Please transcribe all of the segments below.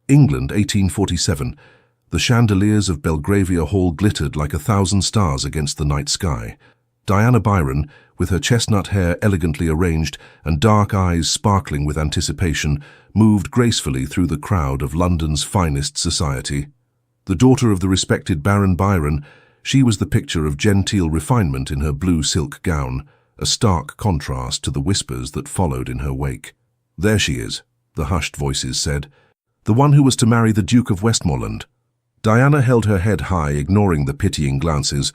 England, 1847. The chandeliers of Belgravia Hall glittered like 1,000 stars against the night sky. Diana Byron, with her chestnut hair elegantly arranged and dark eyes sparkling with anticipation, moved gracefully through the crowd of London's finest society. The daughter of the respected Baron Byron, she was the picture of genteel refinement in her blue silk gown, a stark contrast to the whispers that followed in her wake. "There she is," the hushed voices said. "The one who was to marry the Duke of Westmoreland." Diana held her head high, ignoring the pitying glances.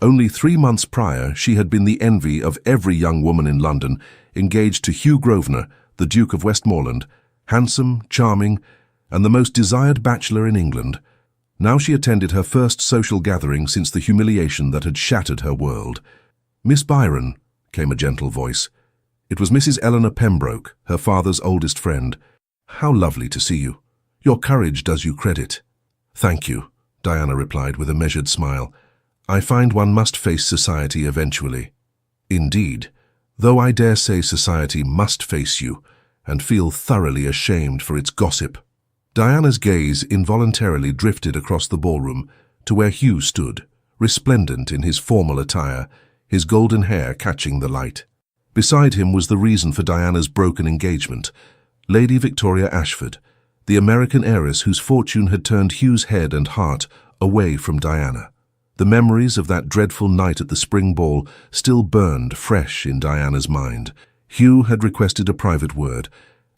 Only 3 months prior, she had been the envy of every young woman in London, engaged to Hugh Grosvenor, the Duke of Westmoreland, handsome, charming, and the most desired bachelor in England. Now she attended her first social gathering since the humiliation that had shattered her world. "Miss Byron," came a gentle voice. It was Mrs. Eleanor Pembroke, her father's oldest friend. "How lovely to see you. Your courage does you credit." "Thank you," Diana replied with a measured smile. "I find one must face society eventually." "Indeed, though I dare say society must face you, and feel thoroughly ashamed for its gossip." Diana's gaze involuntarily drifted across the ballroom to where Hugh stood, resplendent in his formal attire, his golden hair catching the light. Beside him was the reason for Diana's broken engagement, Lady Victoria Ashford, the American heiress whose fortune had turned Hugh's head and heart away from Diana. The memories of that dreadful night at the spring ball still burned fresh in Diana's mind. Hugh had requested a private word,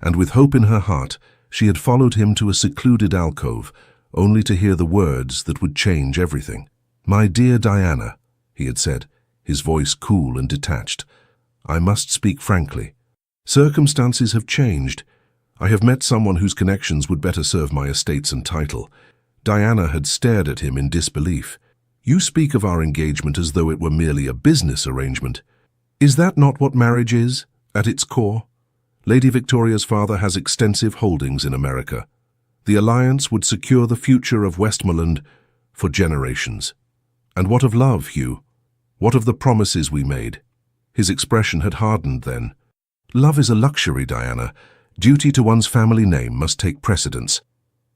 and with hope in her heart, she had followed him to a secluded alcove, only to hear the words that would change everything. "My dear Diana," he had said, his voice cool and detached, "I must speak frankly. Circumstances have changed. I have met someone whose connections would better serve my estates and title." Diana had stared at him in disbelief. "You speak of our engagement as though it were merely a business arrangement. Is that not what marriage is, at its core? Lady Victoria's father has extensive holdings in America. The alliance would secure the future of Westmoreland for generations. And what of love, Hugh? What of the promises we made?" His expression had hardened then. "Love is a luxury, Diana. Duty to one's family name must take precedence."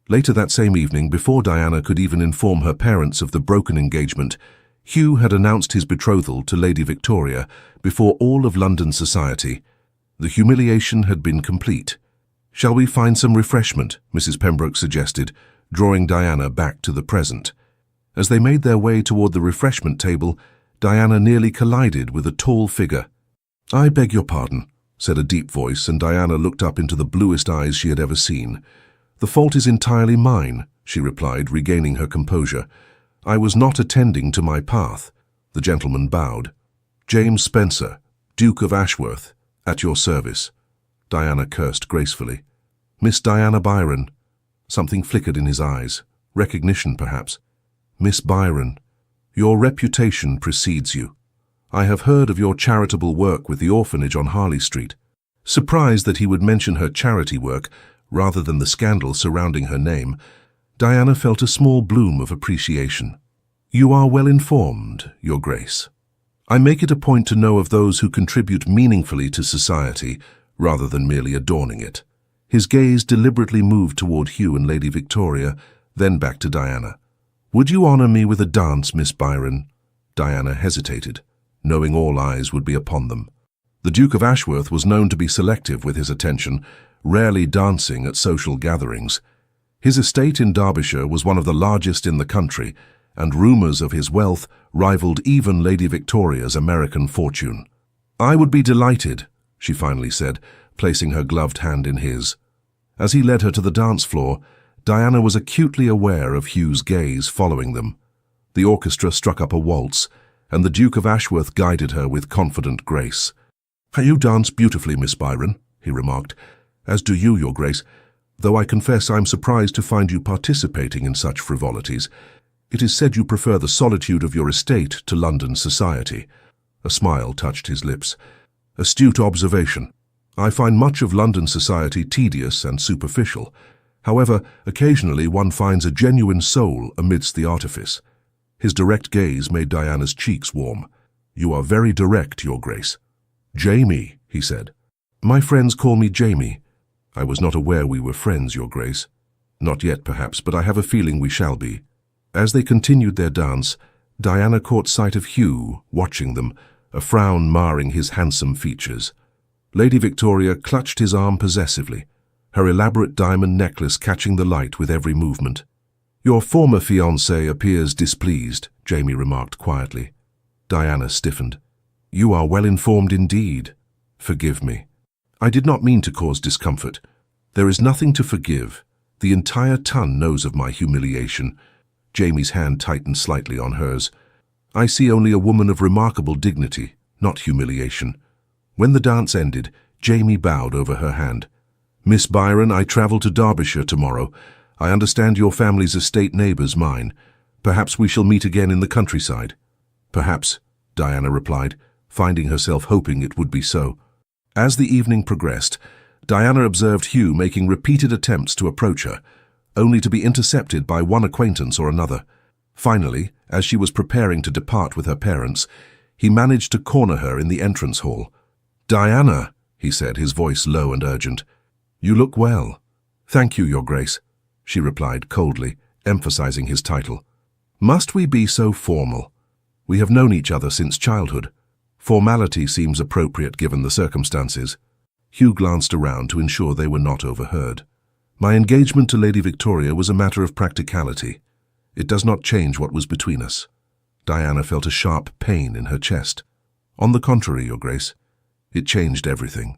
Later that same evening, before Diana could even inform her parents of the broken engagement, Hugh had announced his betrothal to Lady Victoria before all of London society. The humiliation had been complete. "Shall we find some refreshment?" Mrs. Pembroke suggested, drawing Diana back to the present. As they made their way toward the refreshment table, Diana nearly collided with a tall figure. "I beg your pardon," said a deep voice, and Diana looked up into the bluest eyes she had ever seen. "The fault is entirely mine," she replied, regaining her composure. "I was not attending to my path." The gentleman bowed. "James Spencer, Duke of Ashworth, at your service." Diana cursed gracefully. "Miss Diana Byron." Something flickered in his eyes. Recognition, perhaps. "Miss Byron, your reputation precedes you. I have heard of your charitable work with the orphanage on Harley Street." Surprised that he would mention her charity work rather than the scandal surrounding her name, Diana felt a small bloom of appreciation. "You are well informed, Your Grace. I make it a point to know of those who contribute meaningfully to society, rather than merely adorning it." His gaze deliberately moved toward Hugh and Lady Victoria, then back to Diana. "Would you honor me with a dance, Miss Byron?" Diana hesitated, knowing all eyes would be upon them. The Duke of Ashworth was known to be selective with his attention, rarely dancing at social gatherings. His estate in Derbyshire was one of the largest in the country, and rumors of his wealth rivaled even Lady Victoria's American fortune. "I would be delighted," she finally said, placing her gloved hand in his. As he led her to the dance floor, Diana was acutely aware of Hugh's gaze following them. The orchestra struck up a waltz, and the Duke of Ashworth guided her with confident grace. "You dance beautifully, Miss Byron," he remarked, "as do you, Your Grace, though I confess I'm surprised to find you participating in such frivolities. It is said you prefer the solitude of your estate to London society." A smile touched his lips. "Astute observation. I find much of London society tedious and superficial. However, occasionally one finds a genuine soul amidst the artifice." His direct gaze made Diana's cheeks warm. "You are very direct, Your Grace." "Jamie," he said. "My friends call me Jamie. I was not aware we were friends, Your Grace." Not yet, perhaps, but I have a feeling we shall be. As they continued their dance, Diana caught sight of Hugh, watching them, a frown marring his handsome features. Lady Victoria clutched his arm possessively, her elaborate diamond necklace catching the light with every movement. "Your former fiancé appears displeased," Jamie remarked quietly. Diana stiffened. "You are well informed indeed. Forgive me. I did not mean to cause discomfort. There is nothing to forgive. The entire ton knows of my humiliation." Jamie's hand tightened slightly on hers. "I see only a woman of remarkable dignity, not humiliation." When the dance ended, Jamie bowed over her hand. "Miss Byron, I travel to Derbyshire tomorrow. I understand your family's estate neighbours mine. Perhaps we shall meet again in the countryside." "Perhaps," Diana replied, finding herself hoping it would be so. As the evening progressed, Diana observed Hugh making repeated attempts to approach her, only to be intercepted by one acquaintance or another. Finally, as she was preparing to depart with her parents, he managed to corner her in the entrance hall. "Diana," he said, his voice low and urgent, "you look well." "Thank you, Your Grace," she replied coldly, emphasizing his title. "Must we be so formal? We have known each other since childhood. Formality seems appropriate given the circumstances." Hugh glanced around to ensure they were not overheard. "My engagement to Lady Victoria was a matter of practicality. It does not change what was between us." Diana felt a sharp pain in her chest. "On the contrary, Your Grace, it changed everything."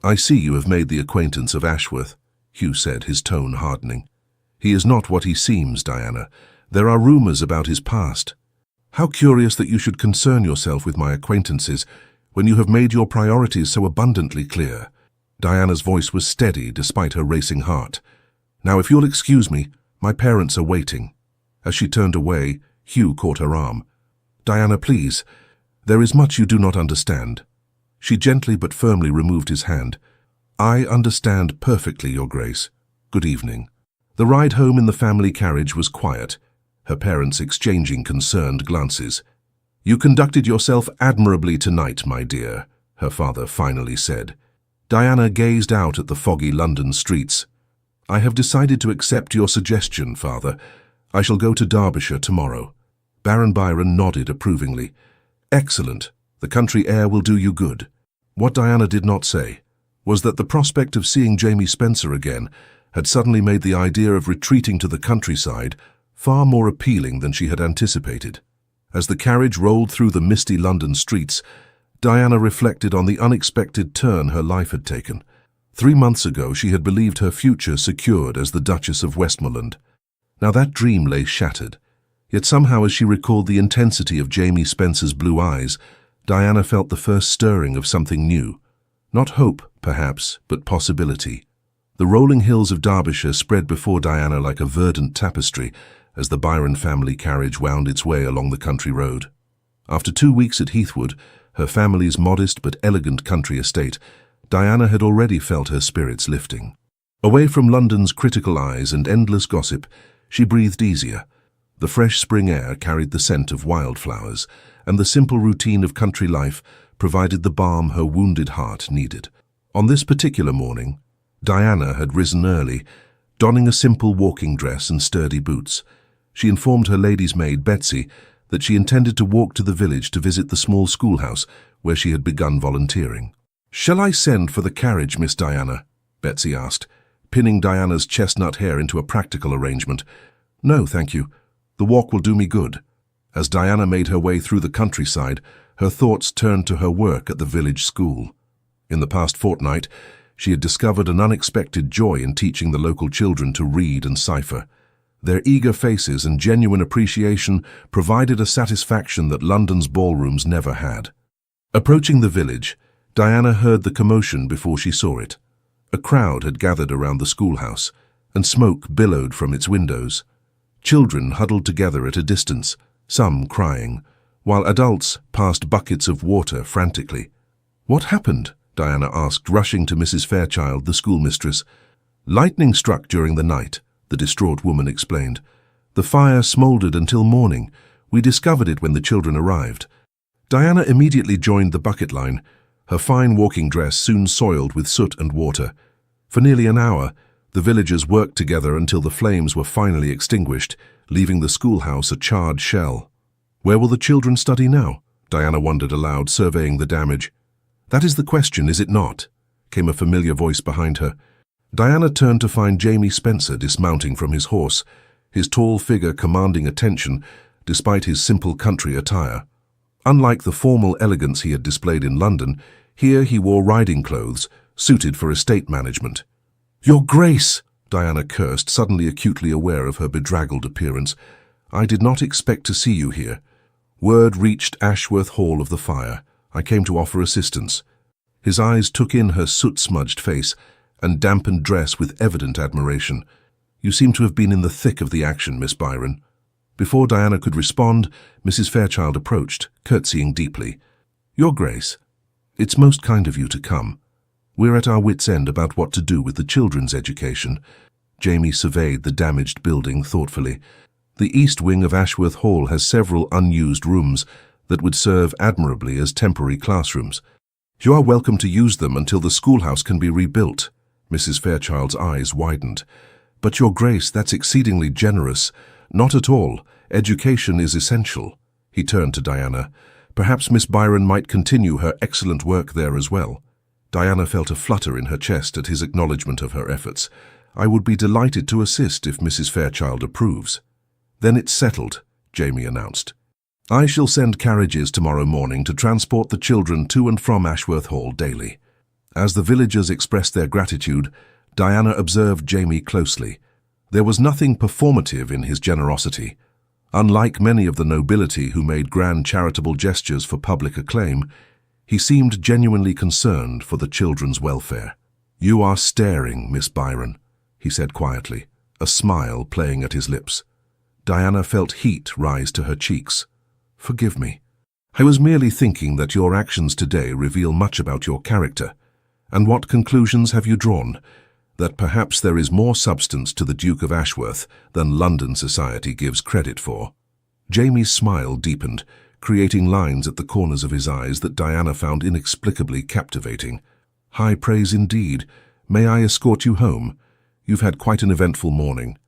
"I see you have made the acquaintance of Ashworth," Hugh said, his tone hardening. "He is not what he seems, Diana. There are rumors about his past. How curious that you should concern yourself with my acquaintances when you have made your priorities so abundantly clear." Diana's voice was steady despite her racing heart. "Now, if you'll excuse me, my parents are waiting." As she turned away, Hugh caught her arm. "Diana, please, there is much you do not understand." She gently but firmly removed his hand. "I understand perfectly, Your Grace. Good evening." The ride home in the family carriage was quiet, her parents exchanging concerned glances. "You conducted yourself admirably tonight, my dear," her father finally said. Diana gazed out at the foggy London streets. "I have decided to accept your suggestion, Father. I shall go to Derbyshire tomorrow." Baron Byron nodded approvingly. "Excellent. The country air will do you good." What Diana did not say was that the prospect of seeing Jamie Spencer again had suddenly made the idea of retreating to the countryside far more appealing than she had anticipated. As the carriage rolled through the misty London streets, Diana reflected on the unexpected turn her life had taken. 3 months ago, she had believed her future secured as the Duchess of Westmoreland. Now that dream lay shattered. Yet somehow, as she recalled the intensity of Jamie Spencer's blue eyes, Diana felt the first stirring of something new. Not hope, perhaps, but possibility. The rolling hills of Derbyshire spread before Diana like a verdant tapestry as the Byron family carriage wound its way along the country road. After 2 weeks at Heathwood, her family's modest but elegant country estate, Diana had already felt her spirits lifting. Away from London's critical eyes and endless gossip, she breathed easier. The fresh spring air carried the scent of wildflowers, and the simple routine of country life provided the balm her wounded heart needed. On this particular morning, Diana had risen early, donning a simple walking dress and sturdy boots. She informed her lady's maid, Betsy, that she intended to walk to the village to visit the small schoolhouse where she had begun volunteering. "Shall I send for the carriage, Miss Diana?" Betsy asked, pinning Diana's chestnut hair into a practical arrangement. "No, thank you. The walk will do me good." As Diana made her way through the countryside, her thoughts turned to her work at the village school. In the past fortnight, she had discovered an unexpected joy in teaching the local children to read and cipher. Their eager faces and genuine appreciation provided a satisfaction that London's ballrooms never had. Approaching the village, Diana heard the commotion before she saw it. A crowd had gathered around the schoolhouse, and smoke billowed from its windows. Children huddled together at a distance, some crying, while adults passed buckets of water frantically. "What happened?" Diana asked, rushing to Mrs. Fairchild, the schoolmistress. "Lightning struck during the night," the distraught woman explained. "The fire smoldered until morning. We discovered it when the children arrived." Diana immediately joined the bucket line, her fine walking dress soon soiled with soot and water. For nearly an hour, The villagers worked together until the flames were finally extinguished, leaving the schoolhouse a charred shell. "Where will the children study now?" Diana wondered aloud, surveying the damage. "That is the question, is it not?" came a familiar voice behind her. Diana turned to find Jamie Spencer dismounting from his horse, his tall figure commanding attention despite his simple country attire. Unlike the formal elegance he had displayed in London, here he wore riding clothes, suited for estate management. "Your Grace!" Diana cursed, suddenly acutely aware of her bedraggled appearance. "I did not expect to see you here. Word reached Ashworth Hall of the fire. I came to offer assistance." His eyes took in her soot-smudged face and dampened dress with evident admiration. "You seem to have been in the thick of the action, Miss Byron." Before Diana could respond, Mrs. Fairchild approached, curtsying deeply. "Your Grace, it's most kind of you to come. We're at our wits' end about what to do with the children's education." Jamie surveyed the damaged building thoughtfully. "The east wing of Ashworth Hall has several unused rooms that would serve admirably as temporary classrooms. You are welcome to use them until the schoolhouse can be rebuilt." Mrs. Fairchild's eyes widened. "But Your Grace, that's exceedingly generous." "Not at all. Education is essential." He turned to Diana. "Perhaps Miss Byron might continue her excellent work there as well." Diana felt a flutter in her chest at his acknowledgement of her efforts. "I would be delighted to assist if Mrs. Fairchild approves." "Then it's settled," Jamie announced. "I shall send carriages tomorrow morning to transport the children to and from Ashworth Hall daily." As the villagers expressed their gratitude, Diana observed Jamie closely. There was nothing performative in his generosity. Unlike many of the nobility who made grand charitable gestures for public acclaim, he seemed genuinely concerned for the children's welfare. "You are staring, Miss Byron," he said quietly, a smile playing at his lips. Diana felt heat rise to her cheeks. "Forgive me. I was merely thinking that your actions today reveal much about your character. And what conclusions have you drawn? That perhaps there is more substance to the Duke of Ashworth than London society gives credit for." Jamie's smile deepened, creating lines at the corners of his eyes that Diana found inexplicably captivating. "High praise indeed. May I escort you home? You've had quite an eventful morning."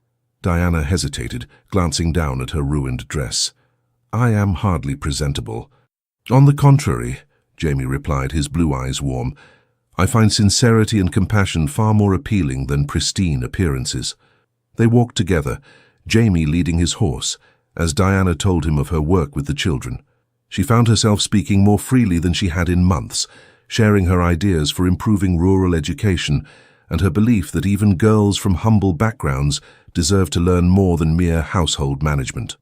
Diana hesitated, glancing down at her ruined dress. "I am hardly presentable." "On the contrary," Jamie replied, his blue eyes warm, "I find sincerity and compassion far more appealing than pristine appearances." They walked together, Jamie leading his horse, as Diana told him of her work with the children. She found herself speaking more freely than she had in months, sharing her ideas for improving rural education and her belief that even girls from humble backgrounds deserve to learn more than mere household management.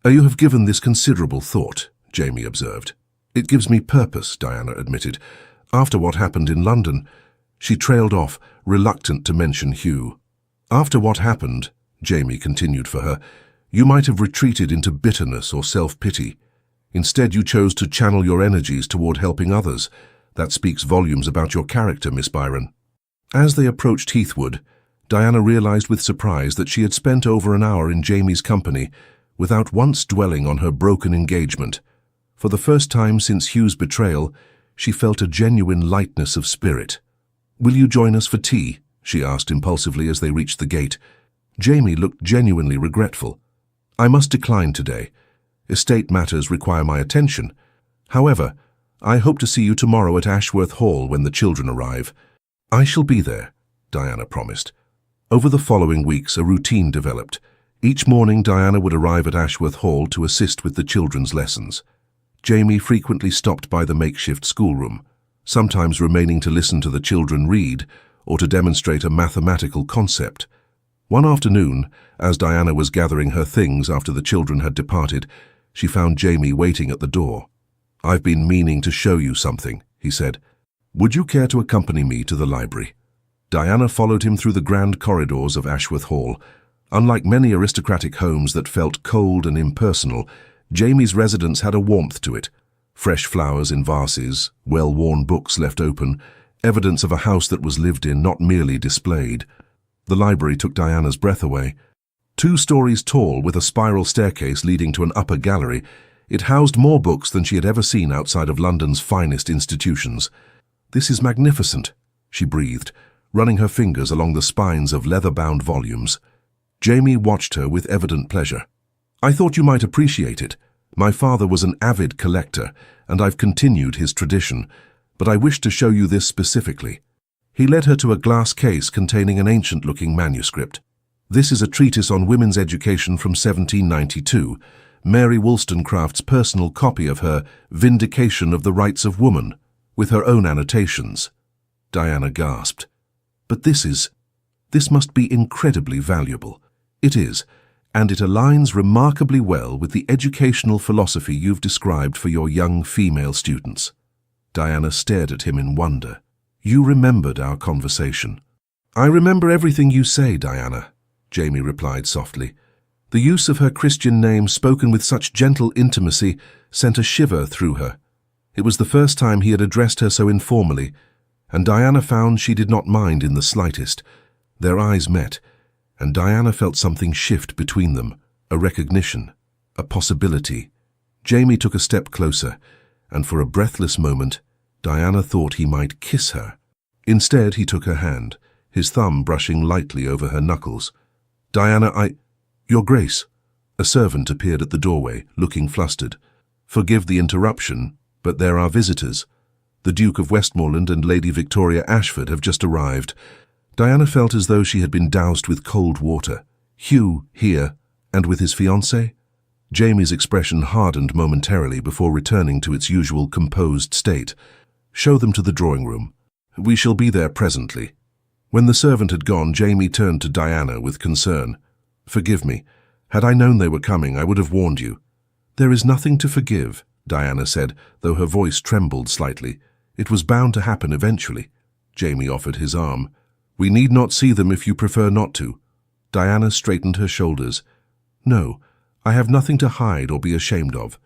"You have given this considerable thought," Jamie observed. "It gives me purpose," Diana admitted. "After what happened in London," she trailed off, reluctant to mention Hugh. "After what happened," Jamie continued for her, "you might have retreated into bitterness or self-pity. Instead, you chose to channel your energies toward helping others. That speaks volumes about your character, Miss Byron." As they approached Heathwood, Diana realized with surprise that she had spent over an hour in Jamie's company without once dwelling on her broken engagement. For the first time since Hugh's betrayal, she felt a genuine lightness of spirit. "Will you join us for tea?" she asked impulsively as they reached the gate. Jamie looked genuinely regretful. "I must decline today. Estate matters require my attention. However, I hope to see you tomorrow at Ashworth Hall when the children arrive." "I shall be there," Diana promised. Over the following weeks, a routine developed. Each morning, Diana would arrive at Ashworth Hall to assist with the children's lessons. Jamie frequently stopped by the makeshift schoolroom, sometimes remaining to listen to the children read or to demonstrate a mathematical concept. One afternoon, as Diana was gathering her things after the children had departed, she found Jamie waiting at the door. "I've been meaning to show you something," he said. "Would you care to accompany me to the library?" Diana followed him through the grand corridors of Ashworth Hall. Unlike many aristocratic homes that felt cold and impersonal, Jamie's residence had a warmth to it. Fresh flowers in vases, well-worn books left open, evidence of a house that was lived in, not merely displayed. The library took Diana's breath away. 2 stories tall, with a spiral staircase leading to an upper gallery, it housed more books than she had ever seen outside of London's finest institutions. "This is magnificent," she breathed, running her fingers along the spines of leather-bound volumes. Jamie watched her with evident pleasure. "I thought you might appreciate it. My father was an avid collector, and I've continued his tradition, but I wish to show you this specifically." He led her to a glass case containing an ancient-looking manuscript. "This is a treatise on women's education from 1792, Mary Wollstonecraft's personal copy of her Vindication of the Rights of Woman, with her own annotations." Diana gasped. "But this must be incredibly valuable." "It is, and it aligns remarkably well with the educational philosophy you've described for your young female students." Diana stared at him in wonder. "You remembered our conversation." "I remember everything you say, Diana," Jamie replied softly. The use of her Christian name spoken with such gentle intimacy sent a shiver through her. It was the first time he had addressed her so informally, and Diana found she did not mind in the slightest. Their eyes met, and Diana felt something shift between them, a recognition, a possibility. Jamie took a step closer, and for a breathless moment, Diana thought he might kiss her. Instead, he took her hand, his thumb brushing lightly over her knuckles. "Diana, Your Grace." A servant appeared at the doorway, looking flustered. "Forgive the interruption, but there are visitors. The Duke of Westmoreland and Lady Victoria Ashford have just arrived." Diana felt as though she had been doused with cold water. Hugh here, and with his fiancée? Jamie's expression hardened momentarily before returning to its usual composed state. "Show them to the drawing room. We shall be there presently." When the servant had gone, Jamie turned to Diana with concern. "Forgive me. Had I known they were coming, I would have warned you." "There is nothing to forgive," Diana said, though her voice trembled slightly. "It was bound to happen eventually." Jamie offered his arm. "We need not see them if you prefer not to." Diana straightened her shoulders. "No, I have nothing to hide or be ashamed of."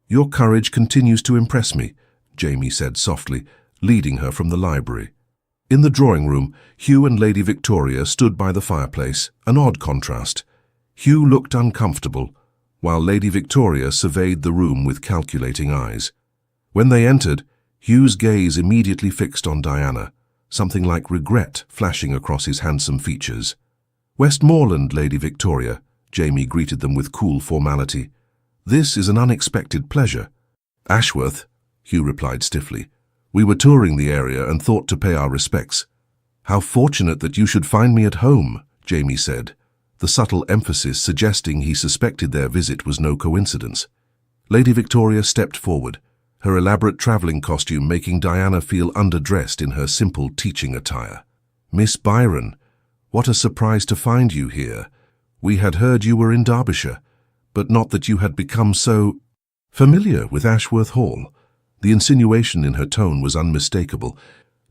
"Your courage continues to impress me," Jamie said softly, leading her from the library. In the drawing room, Hugh and Lady Victoria stood by the fireplace, an odd contrast. Hugh looked uncomfortable, while Lady Victoria surveyed the room with calculating eyes. When they entered, Hugh's gaze immediately fixed on Diana, something like regret flashing across his handsome features. "Westmoreland, Lady Victoria," Jamie greeted them with cool formality. "This is an unexpected pleasure." "Ashworth," Hugh replied stiffly. "We were touring the area and thought to pay our respects." "How fortunate that you should find me at home," Jamie said, the subtle emphasis suggesting he suspected their visit was no coincidence. Lady Victoria stepped forward, her elaborate travelling costume making Diana feel underdressed in her simple teaching attire. "Miss Byron, what a surprise to find you here. We had heard you were in Derbyshire, but not that you had become so familiar with Ashworth Hall." The insinuation in her tone was unmistakable.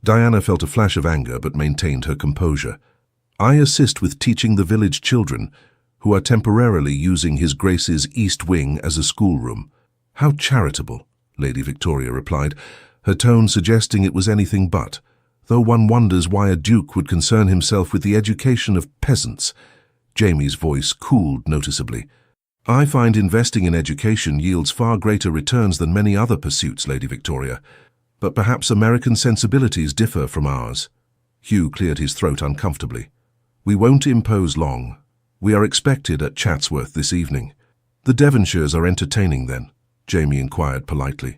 Diana felt a flash of anger but maintained her composure. "I assist with teaching the village children, who are temporarily using His Grace's East Wing as a schoolroom." "How charitable," Lady Victoria replied, her tone suggesting it was anything but, though one wonders why a duke would concern himself with the education of peasants. Jamie's voice cooled noticeably. "I find investing in education yields far greater returns than many other pursuits, Lady Victoria, but perhaps American sensibilities differ from ours." Hugh cleared his throat uncomfortably. "We won't impose long. We are expected at Chatsworth this evening." "The Devonshires are entertaining then?" Jamie inquired politely.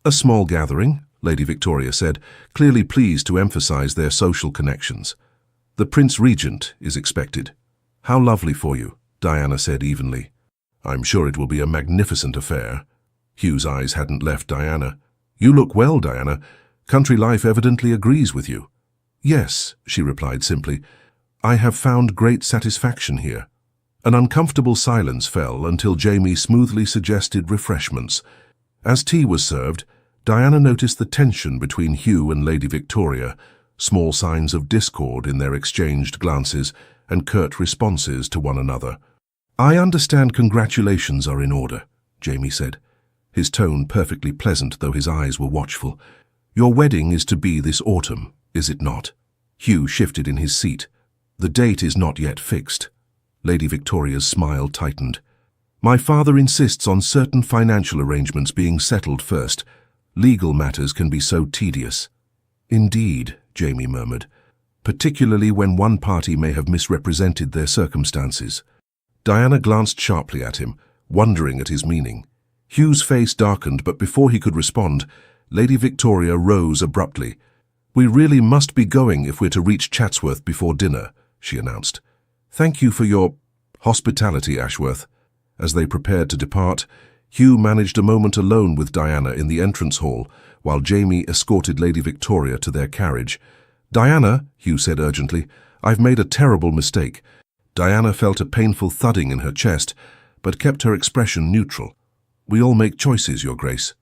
"A small gathering," Lady Victoria said, clearly pleased to emphasize their social connections. "The Prince Regent is expected." "How lovely for you," Diana said evenly. "I'm sure it will be a magnificent affair." Hugh's eyes hadn't left Diana. "You look well, Diana. Country life evidently agrees with you." "Yes," she replied simply. "I have found great satisfaction here." An uncomfortable silence fell until Jamie smoothly suggested refreshments. As tea was served, Diana noticed the tension between Hugh and Lady Victoria, small signs of discord in their exchanged glances and curt responses to one another. "I understand congratulations are in order," Jamie said, his tone perfectly pleasant though his eyes were watchful. "Your wedding is to be this autumn, is it not?" Hugh shifted in his seat. "The date is not yet fixed." Lady Victoria's smile tightened. "My father insists on certain financial arrangements being settled first. Legal matters can be so tedious." "Indeed," Jamie murmured. particularly when one party may have misrepresented their circumstances. Diana glanced sharply at him, wondering at his meaning. Hugh's face darkened, but before he could respond, Lady Victoria rose abruptly. "We really must be going if we're to reach Chatsworth before dinner," she announced. "Thank you for your hospitality, Ashworth." As they prepared to depart, Hugh managed a moment alone with Diana in the entrance hall, while Jamie escorted Lady Victoria to their carriage. "Diana," Hugh said urgently, "I've made a terrible mistake." Diana felt a painful thudding in her chest, but kept her expression neutral. "We all make choices, Your Grace.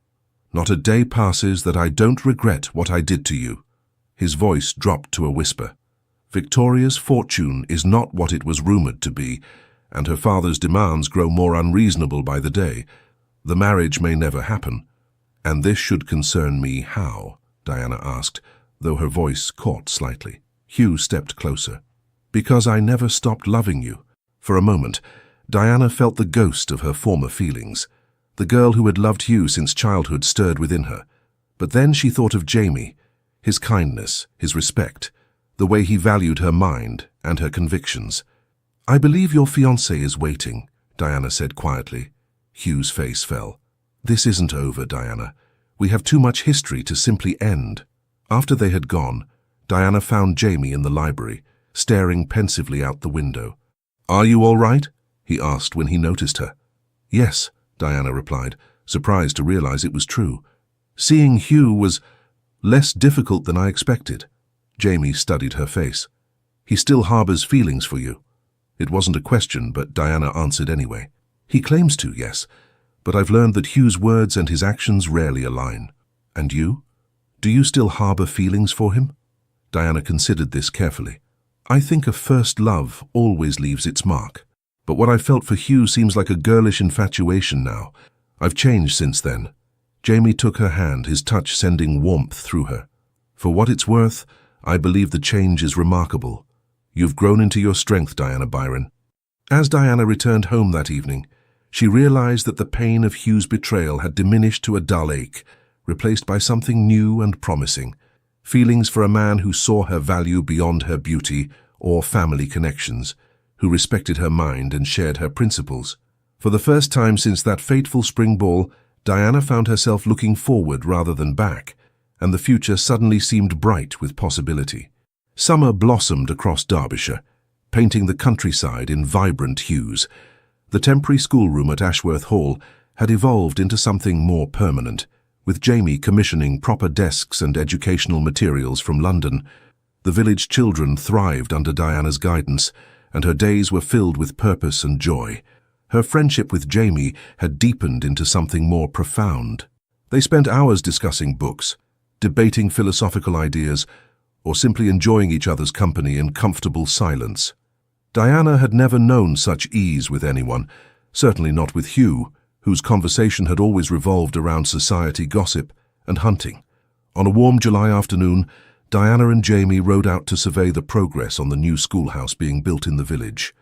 Not a day passes that I don't regret what I did to you." His voice dropped to a whisper. "Victoria's fortune is not what it was rumored to be, and her father's demands grow more unreasonable by the day. The marriage may never happen. And this should concern me how?" Diana asked, though her voice caught slightly. Hugh stepped closer. "Because I never stopped loving you." For a moment, Diana felt the ghost of her former feelings. The girl who had loved Hugh since childhood stirred within her. But then she thought of Jamie, his kindness, his respect, the way he valued her mind and her convictions. "I believe your fiancé is waiting," Diana said quietly. Hugh's face fell. "This isn't over, Diana. We have too much history to simply end." After they had gone, Diana found Jamie in the library, staring pensively out the window. "Are you all right?" he asked when he noticed her. "Yes," Diana replied, surprised to realize it was true. "Seeing Hugh was less difficult than I expected." Jamie studied her face. "He still harbors feelings for you." It wasn't a question, but Diana answered anyway. "He claims to, yes, but I've learned that Hugh's words and his actions rarely align. And you? Do you still harbor feelings for him?" Diana considered this carefully. "I think a first love always leaves its mark. But what I felt for Hugh seems like a girlish infatuation now. I've changed since then." Jamie took her hand, his touch sending warmth through her. "For what it's worth, I believe the change is remarkable. You've grown into your strength, Diana Byron." As Diana returned home that evening, she realized that the pain of Hugh's betrayal had diminished to a dull ache, replaced by something new and promising. Feelings for a man who saw her value beyond her beauty or family connections, who respected her mind and shared her principles. For the first time since that fateful spring ball, Diana found herself looking forward rather than back, and the future suddenly seemed bright with possibility. Summer blossomed across Derbyshire, painting the countryside in vibrant hues. The temporary schoolroom at Ashworth Hall had evolved into something more permanent, with Jamie commissioning proper desks and educational materials from London. The village children thrived under Diana's guidance, and her days were filled with purpose and joy. Her friendship with Jamie had deepened into something more profound. They spent hours discussing books, debating philosophical ideas, or simply enjoying each other's company in comfortable silence. Diana had never known such ease with anyone, certainly not with Hugh, whose conversation had always revolved around society gossip and hunting. On a warm July afternoon, Diana and Jamie rode out to survey the progress on the new schoolhouse being built in the village.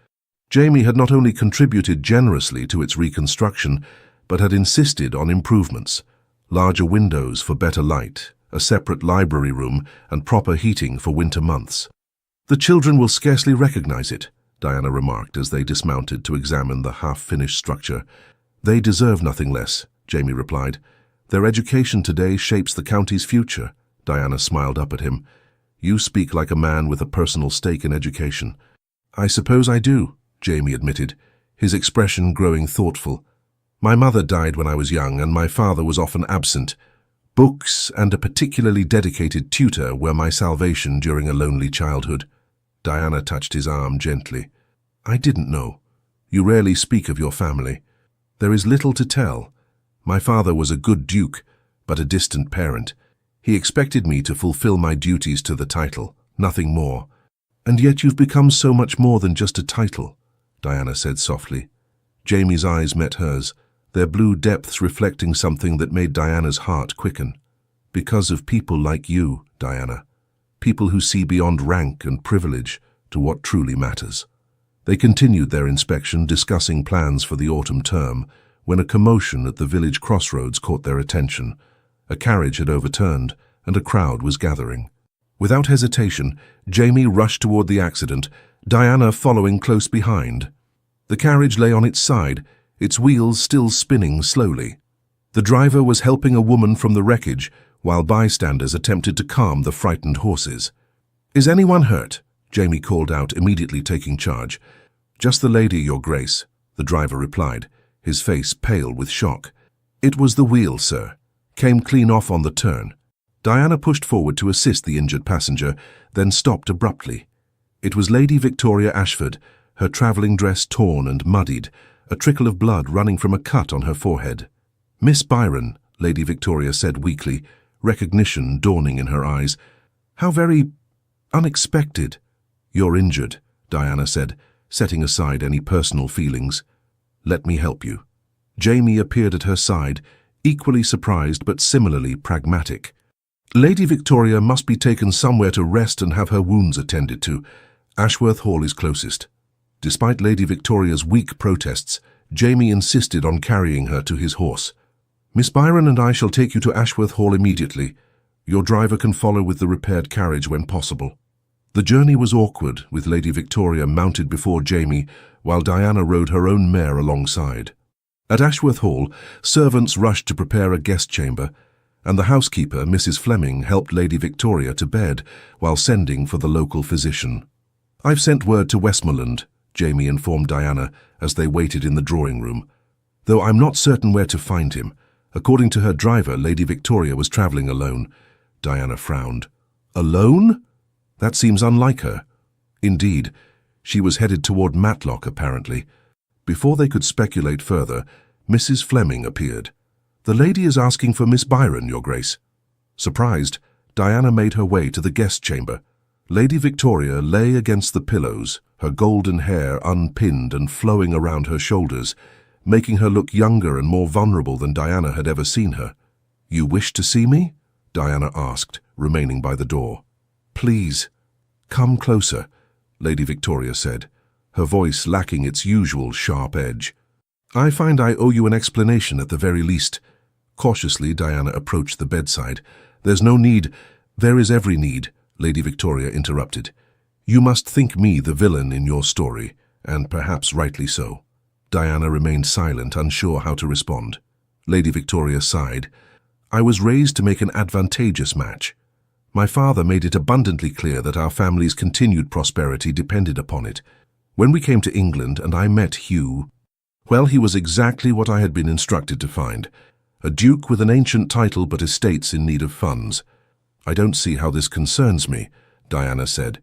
Jamie had not only contributed generously to its reconstruction, but had insisted on improvements: larger windows for better light, a separate library room, and proper heating for winter months. "The children will scarcely recognize it," Diana remarked as they dismounted to examine the half-finished structure. "They deserve nothing less," Jamie replied. "Their education today shapes the county's future." Diana smiled up at him. "You speak like a man with a personal stake in education." "I suppose I do," Jamie admitted, his expression growing thoughtful. "My mother died when I was young, and my father was often absent. Books and a particularly dedicated tutor were my salvation during a lonely childhood." Diana touched his arm gently. "I didn't know. You rarely speak of your family. There is little to tell. My father was a good duke, but a distant parent. He expected me to fulfill my duties to the title, nothing more. And yet you've become so much more than just a title," Diana said softly. Jamie's eyes met hers, their blue depths reflecting something that made Diana's heart quicken. "Because of people like you, Diana. People who see beyond rank and privilege to what truly matters." They continued their inspection, discussing plans for the autumn term, when a commotion at the village crossroads caught their attention. A carriage had overturned, and a crowd was gathering. Without hesitation, Jamie rushed toward the accident, Diana following close behind. The carriage lay on its side, its wheels still spinning slowly. The driver was helping a woman from the wreckage, while bystanders attempted to calm the frightened horses. "Is anyone hurt?" Jamie called out, immediately taking charge. "Just the lady, Your Grace," the driver replied, his face pale with shock. "It was the wheel, sir. Came clean off on the turn." Diana pushed forward to assist the injured passenger, then stopped abruptly. It was Lady Victoria Ashford, her travelling dress torn and muddied, a trickle of blood running from a cut on her forehead. "Miss Byron," Lady Victoria said weakly, recognition dawning in her eyes. "How very unexpected." "You're injured," Diana said, setting aside any personal feelings. "Let me help you." Jamie appeared at her side, equally surprised but similarly pragmatic. "Lady Victoria must be taken somewhere to rest and have her wounds attended to. Ashworth Hall is closest." Despite Lady Victoria's weak protests, Jamie insisted on carrying her to his horse. "Miss Byron and I shall take you to Ashworth Hall immediately. Your driver can follow with the repaired carriage when possible." The journey was awkward, with Lady Victoria mounted before Jamie, while Diana rode her own mare alongside. At Ashworth Hall, servants rushed to prepare a guest chamber, and the housekeeper, Mrs. Fleming, helped Lady Victoria to bed while sending for the local physician. "I've sent word to Westmoreland," Jamie informed Diana as they waited in the drawing room, "though I'm not certain where to find him. According to her driver, Lady Victoria was travelling alone." Diana frowned. "Alone? That seems unlike her." Indeed, she was headed toward Matlock, apparently. Before they could speculate further, Mrs. Fleming appeared. "The lady is asking for Miss Byron, Your Grace." Surprised, Diana made her way to the guest chamber. Lady Victoria lay against the pillows, her golden hair unpinned and flowing around her shoulders, making her look younger and more vulnerable than Diana had ever seen her. "You wish to see me?" Diana asked, remaining by the door. "Please, come closer," Lady Victoria said, her voice lacking its usual sharp edge. "I find I owe you an explanation at the very least." Cautiously, Diana approached the bedside. "There's no need—" "There is every need," Lady Victoria interrupted. "You must think me the villain in your story, and perhaps rightly so." Diana remained silent, unsure how to respond. Lady Victoria sighed. "I was raised to make an advantageous match. My father made it abundantly clear that our family's continued prosperity depended upon it. When we came to England and I met Hugh, well, he was exactly what I had been instructed to find. A duke with an ancient title but estates in need of funds. I don't see how this concerns me," Diana said,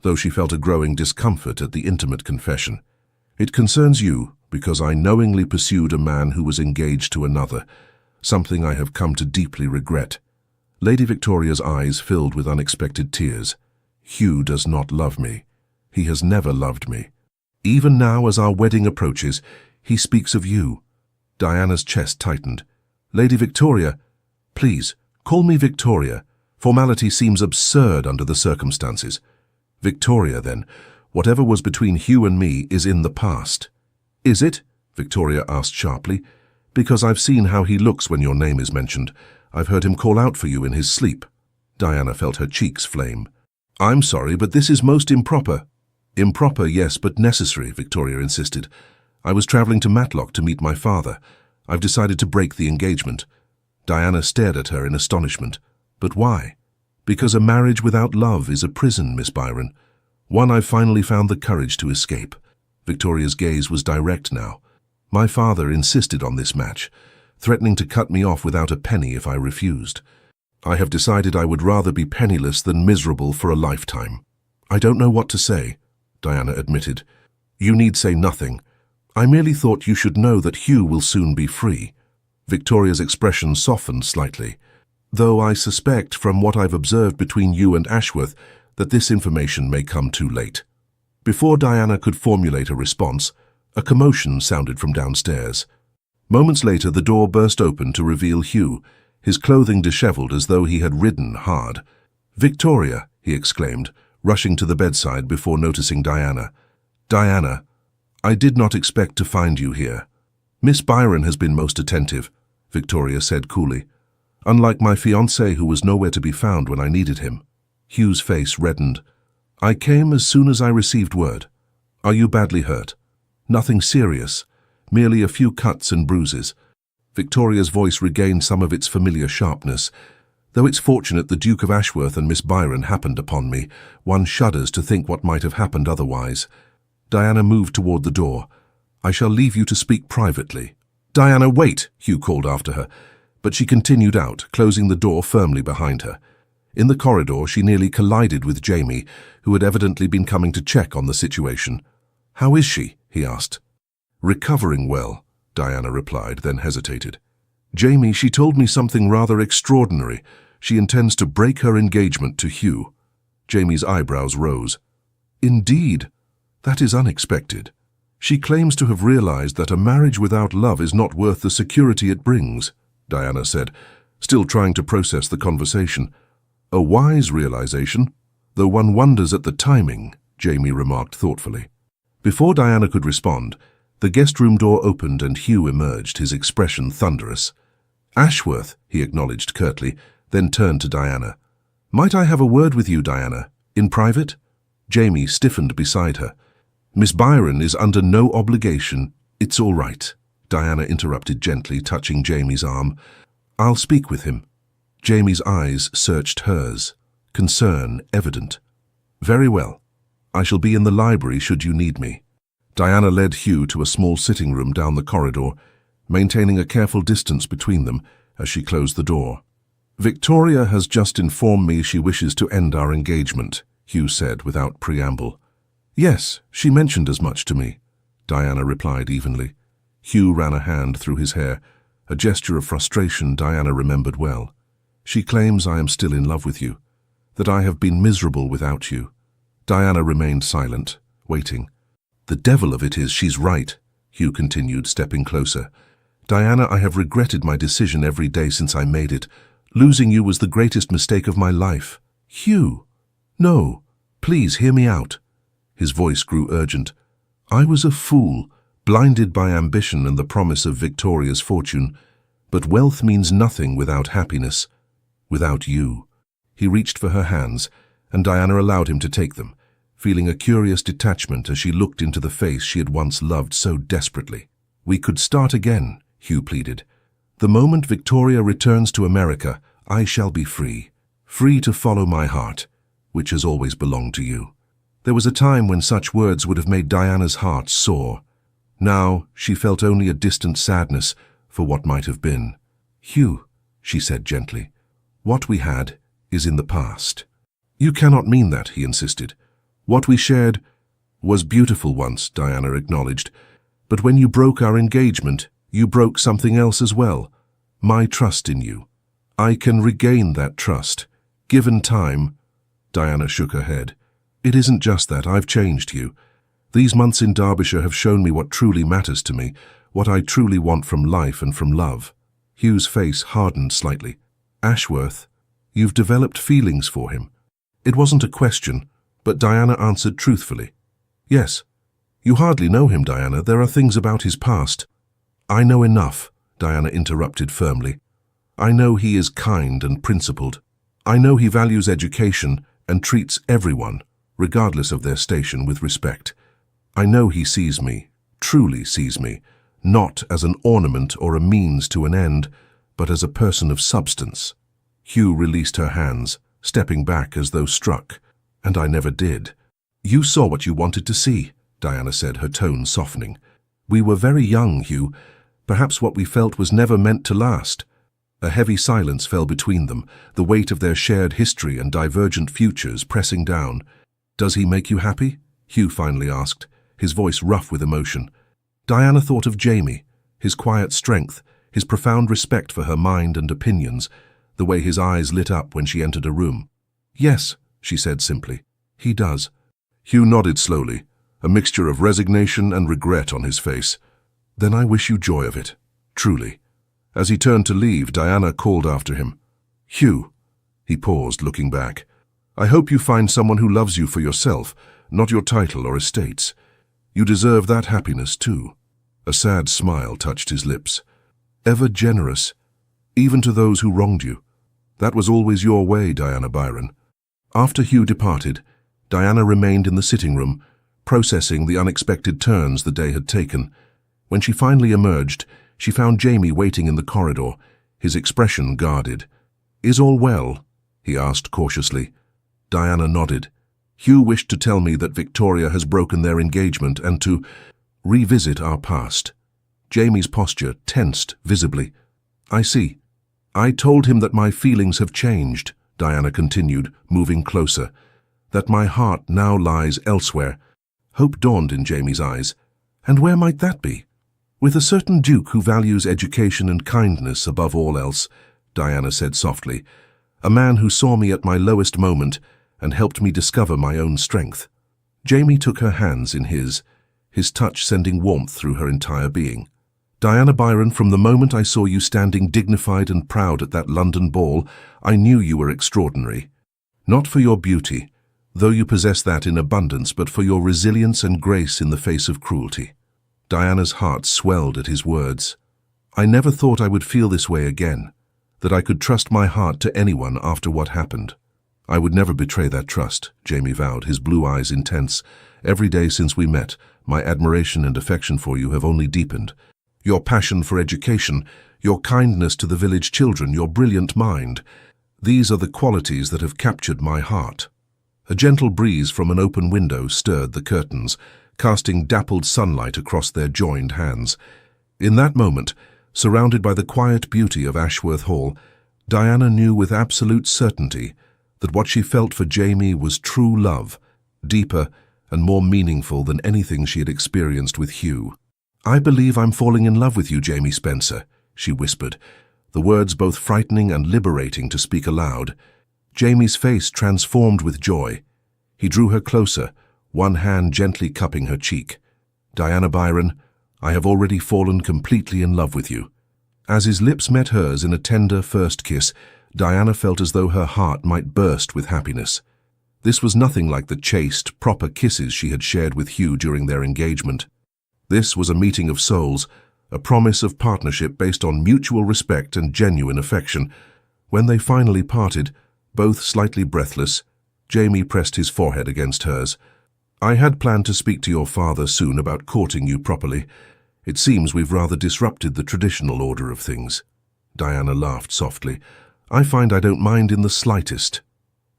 though she felt a growing discomfort at the intimate confession. "It concerns you because I knowingly pursued a man who was engaged to another, something I have come to deeply regret." Lady Victoria's eyes filled with unexpected tears. "Hugh does not love me. He has never loved me. Even now, as our wedding approaches, he speaks of you." Diana's chest tightened. "Lady Victoria, please, call me Victoria. Formality seems absurd under the circumstances." "Victoria, then. Whatever was between Hugh and me is in the past." "Is it?" Victoria asked sharply. "Because I've seen how he looks when your name is mentioned. I've heard him call out for you in his sleep." Diana felt her cheeks flame. "I'm sorry, but this is most improper." "Improper, yes, but necessary," Victoria insisted. "I was travelling to Matlock to meet my father. I've decided to break the engagement." Diana stared at her in astonishment. "But why?" "Because a marriage without love is a prison, Miss Byron. One I've finally found the courage to escape." Victoria's gaze was direct now. "My father insisted on this match, threatening to cut me off without a penny if I refused. I have decided I would rather be penniless than miserable for a lifetime." "I don't know what to say," Diana admitted. "You need say nothing. I merely thought you should know that Hugh will soon be free." Victoria's expression softened slightly. "Though I suspect, from what I've observed between you and Ashworth, that this information may come too late." Before Diana could formulate a response, a commotion sounded from downstairs. Moments later, the door burst open to reveal Hugh, his clothing disheveled as though he had ridden hard. "Victoria," he exclaimed, rushing to the bedside before noticing Diana. "Diana, I did not expect to find you here." "Miss Byron has been most attentive," Victoria said coolly. "Unlike my fiancé, who was nowhere to be found when I needed him." Hugh's face reddened. I came as soon as I received word. Are you badly hurt? Nothing serious, merely a few cuts and bruises. Victoria's voice regained some of its familiar sharpness. Though it's fortunate the Duke of Ashworth and Miss Byron happened upon me, one shudders to think what might have happened otherwise. Diana moved toward the door. I shall leave you to speak privately. Diana, wait, Hugh called after her, but she continued out, closing the door firmly behind her. In the corridor, she nearly collided with Jamie, who had evidently been coming to check on the situation. How is she? He asked. Recovering well, Diana replied, then hesitated. Jamie, she told me something rather extraordinary. She intends to break her engagement to Hugh. Jamie's eyebrows rose. Indeed, that is unexpected. She claims to have realized that a marriage without love is not worth the security it brings, Diana said, still trying to process the conversation. A wise realization, though one wonders at the timing, Jamie remarked thoughtfully. Before Diana could respond, the guest room door opened and Hugh emerged, his expression thunderous. Ashworth, he acknowledged curtly, then turned to Diana. Might I have a word with you, Diana, in private? Jamie stiffened beside her. Miss Byron is under no obligation. It's all right, Diana interrupted gently, touching Jamie's arm. I'll speak with him. Jamie's eyes searched hers, concern evident. Very well. I shall be in the library should you need me. Diana led Hugh to a small sitting room down the corridor, maintaining a careful distance between them as she closed the door. Victoria has just informed me she wishes to end our engagement, Hugh said without preamble. Yes, she mentioned as much to me, Diana replied evenly. Hugh ran a hand through his hair, a gesture of frustration Diana remembered well. She claims I am still in love with you, that I have been miserable without you. Diana remained silent, waiting. The devil of it is she's right, Hugh continued, stepping closer. Diana, I have regretted my decision every day since I made it. Losing you was the greatest mistake of my life. Hugh! No, please hear me out. His voice grew urgent. I was a fool, blinded by ambition and the promise of Victoria's fortune. But wealth means nothing without happiness, without you. He reached for her hands, and Diana allowed him to take them, feeling a curious detachment as she looked into the face she had once loved so desperately. We could start again, Hugh pleaded. The moment Victoria returns to America, I shall be free. Free to follow my heart, which has always belonged to you. There was a time when such words would have made Diana's heart soar. Now she felt only a distant sadness for what might have been. Hugh, she said gently, what we had is in the past. You cannot mean that, he insisted. What we shared was beautiful once, Diana acknowledged. But when you broke our engagement, you broke something else as well. My trust in you. I can regain that trust. Given time. Diana shook her head. It isn't just that. I've changed, Hugh. These months in Derbyshire have shown me what truly matters to me, what I truly want from life and from love. Hugh's face hardened slightly. Ashworth, you've developed feelings for him. It wasn't a question, but Diana answered truthfully. Yes. You hardly know him, Diana. There are things about his past. I know enough, Diana interrupted firmly. I know he is kind and principled. I know he values education and treats everyone, regardless of their station, with respect. I know he sees me, truly sees me, not as an ornament or a means to an end, but as a person of substance. Hugh released her hands, stepping back as though struck. And I never did. You saw what you wanted to see, Diana said, her tone softening. We were very young, Hugh. Perhaps what we felt was never meant to last. A heavy silence fell between them, the weight of their shared history and divergent futures pressing down. Does he make you happy? Hugh finally asked, his voice rough with emotion. Diana thought of Jamie, his quiet strength, his profound respect for her mind and opinions, the way his eyes lit up when she entered a room. Yes, she said simply. He does. Hugh nodded slowly, a mixture of resignation and regret on his face. Then I wish you joy of it, truly. As he turned to leave, Diana called after him. Hugh. He paused, looking back. I hope you find someone who loves you for yourself, not your title or estates. You deserve that happiness too. A sad smile touched his lips. Ever generous, even to those who wronged you. That was always your way, Diana Byron. After Hugh departed, Diana remained in the sitting room, processing the unexpected turns the day had taken. When she finally emerged, she found Jamie waiting in the corridor, his expression guarded. "Is all well?" he asked cautiously. Diana nodded. "Hugh wished to tell me that Victoria has broken their engagement and to revisit our past." Jamie's posture tensed visibly. "I see. I told him that my feelings have changed," Diana continued, moving closer, "that my heart now lies elsewhere." Hope dawned in Jamie's eyes. "And where might that be?" "With a certain duke who values education and kindness above all else," Diana said softly. "A man who saw me at my lowest moment and helped me discover my own strength." Jamie took her hands in his touch sending warmth through her entire being. "Diana Byron, from the moment I saw you standing dignified and proud at that London ball, I knew you were extraordinary. Not for your beauty, though you possess that in abundance, but for your resilience and grace in the face of cruelty." Diana's heart swelled at his words. "I never thought I would feel this way again, that I could trust my heart to anyone after what happened." "I would never betray that trust," Jamie vowed, his blue eyes intense. "Every day since we met, my admiration and affection for you have only deepened. Your passion for education, your kindness to the village children, your brilliant mind, these are the qualities that have captured my heart." A gentle breeze from an open window stirred the curtains, casting dappled sunlight across their joined hands. In that moment, surrounded by the quiet beauty of Ashworth Hall, Diana knew with absolute certainty that what she felt for Jamie was true love, deeper and more meaningful than anything she had experienced with Hugh. "I believe I'm falling in love with you, Jamie Spencer," she whispered, the words both frightening and liberating to speak aloud. Jamie's face transformed with joy. He drew her closer, one hand gently cupping her cheek. "Diana Byron, I have already fallen completely in love with you." As his lips met hers in a tender first kiss, Diana felt as though her heart might burst with happiness. This was nothing like the chaste, proper kisses she had shared with Hugh during their engagement. This was a meeting of souls, a promise of partnership based on mutual respect and genuine affection. When they finally parted, both slightly breathless, Jamie pressed his forehead against hers. "I had planned to speak to your father soon about courting you properly. It seems we've rather disrupted the traditional order of things." Diana laughed softly. "I find I don't mind in the slightest."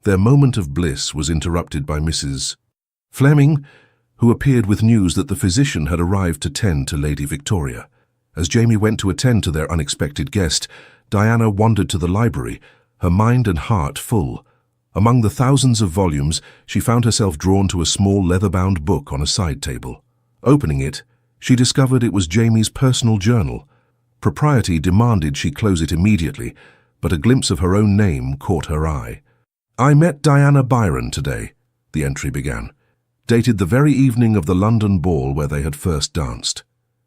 Their moment of bliss was interrupted by Mrs. Fleming, who appeared with news that the physician had arrived to tend to Lady Victoria. As Jamie went to attend to their unexpected guest, Diana wandered to the library, her mind and heart full. Among the thousands of volumes, she found herself drawn to a small leather-bound book on a side table. Opening it, she discovered it was Jamie's personal journal. Propriety demanded she close it immediately, but a glimpse of her own name caught her eye. "I met Diana Byron today," the entry began, dated the very evening of the London ball where they had first danced.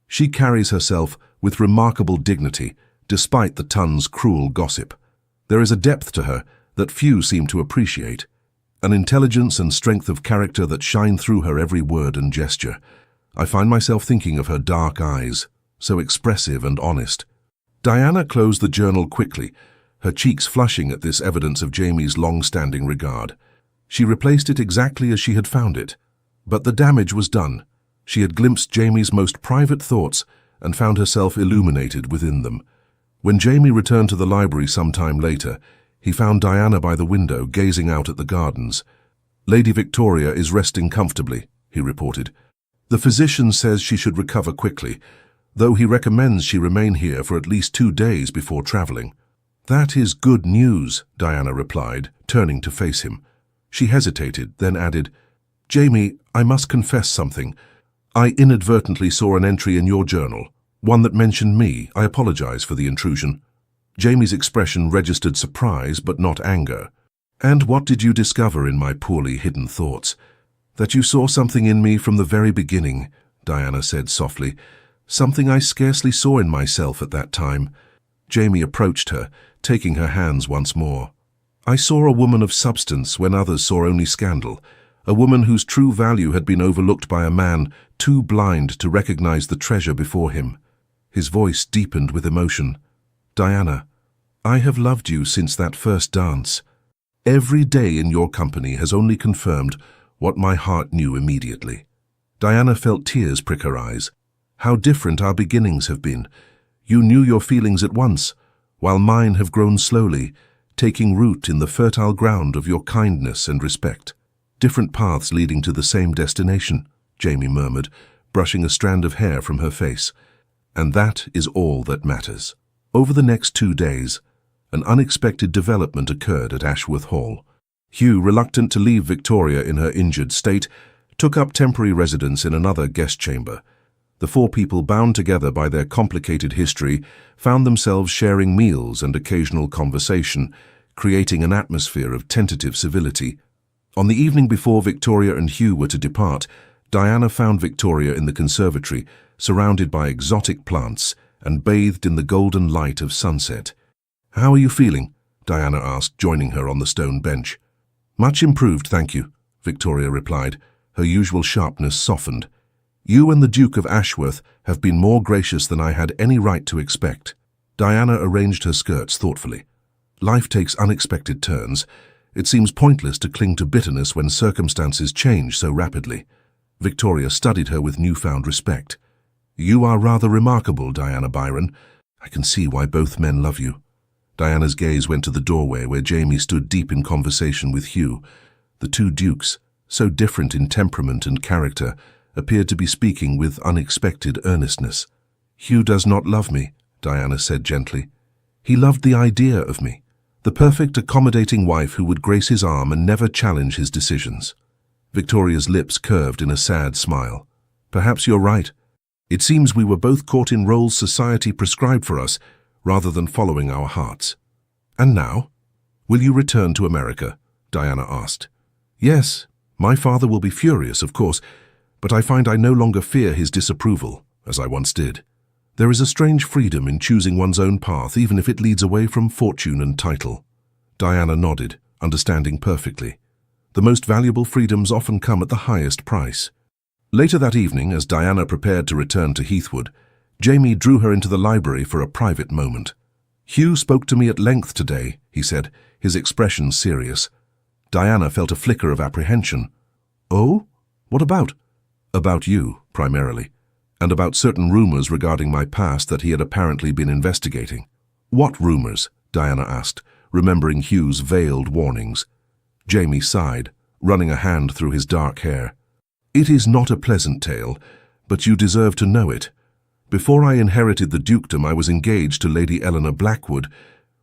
"She carries herself with remarkable dignity, despite the ton's cruel gossip. There is a depth to her that few seem to appreciate, an intelligence and strength of character that shine through her every word and gesture. I find myself thinking of her dark eyes, so expressive and honest." Diana closed the journal quickly, her cheeks flushing at this evidence of Jamie's long-standing regard. She replaced it exactly as she had found it. But the damage was done. She had glimpsed Jamie's most private thoughts and found herself illuminated within them. When Jamie returned to the library some time later, he found Diana by the window, gazing out at the gardens. "Lady Victoria is resting comfortably," he reported. "The physician says she should recover quickly, though he recommends she remain here for at least 2 days before traveling." "That is good news," Diana replied, turning to face him. She hesitated, then added, "Jamie, I must confess something. I inadvertently saw an entry in your journal, one that mentioned me. I apologize for the intrusion." Jamie's expression registered surprise, but not anger. "And what did you discover in my poorly hidden thoughts?" "That you saw something in me from the very beginning," Diana said softly. "Something I scarcely saw in myself at that time." Jamie approached her, taking her hands once more. "I saw a woman of substance when others saw only scandal, a woman whose true value had been overlooked by a man too blind to recognize the treasure before him." His voice deepened with emotion. "Diana, I have loved you since that first dance." Every day in your company has only confirmed what my heart knew immediately. Diana felt tears prick her eyes. How different our beginnings have been. You knew your feelings at once, while mine have grown slowly, taking root in the fertile ground of your kindness and respect. Different paths leading to the same destination, Jamie murmured, brushing a strand of hair from her face. And that is all that matters. Over the next 2 days, an unexpected development occurred at Ashworth Hall. Hugh, reluctant to leave Victoria in her injured state, took up temporary residence in another guest chamber. The 4 people, bound together by their complicated history, found themselves sharing meals and occasional conversation, creating an atmosphere of tentative civility. On the evening before Victoria and Hugh were to depart, Diana found Victoria in the conservatory, surrounded by exotic plants and bathed in the golden light of sunset. "How are you feeling?" Diana asked, joining her on the stone bench. "Much improved, thank you," Victoria replied, her usual sharpness softened. "You and the Duke of Ashworth have been more gracious than I had any right to expect." Diana arranged her skirts thoughtfully. Life takes unexpected turns. It seems pointless to cling to bitterness when circumstances change so rapidly. Victoria studied her with newfound respect. "You are rather remarkable, Diana Byron. I can see why both men love you." Diana's gaze went to the doorway where Jamie stood deep in conversation with Hugh. The 2 dukes, so different in temperament and character, appeared to be speaking with unexpected earnestness. "Hugh does not love me," Diana said gently. "He loved the idea of me, the perfect accommodating wife who would grace his arm and never challenge his decisions." Victoria's lips curved in a sad smile. "Perhaps you're right. It seems we were both caught in roles society prescribed for us, rather than following our hearts." "And now? Will you return to America?" Diana asked. "Yes, my father will be furious, of course, but I find I no longer fear his disapproval, as I once did. There is a strange freedom in choosing one's own path, even if it leads away from fortune and title." Diana nodded, understanding perfectly. The most valuable freedoms often come at the highest price. Later that evening, as Diana prepared to return to Heathwood, Jamie drew her into the library for a private moment. "Hugh spoke to me at length today," he said, his expression serious. Diana felt a flicker of apprehension. "Oh? What about?" "About you, primarily, and about certain rumors regarding my past that he had apparently been investigating." "What rumors?" Diana asked, remembering Hugh's veiled warnings. Jamie sighed, running a hand through his dark hair. "It is not a pleasant tale, but you deserve to know it. Before I inherited the dukedom, I was engaged to Lady Eleanor Blackwood.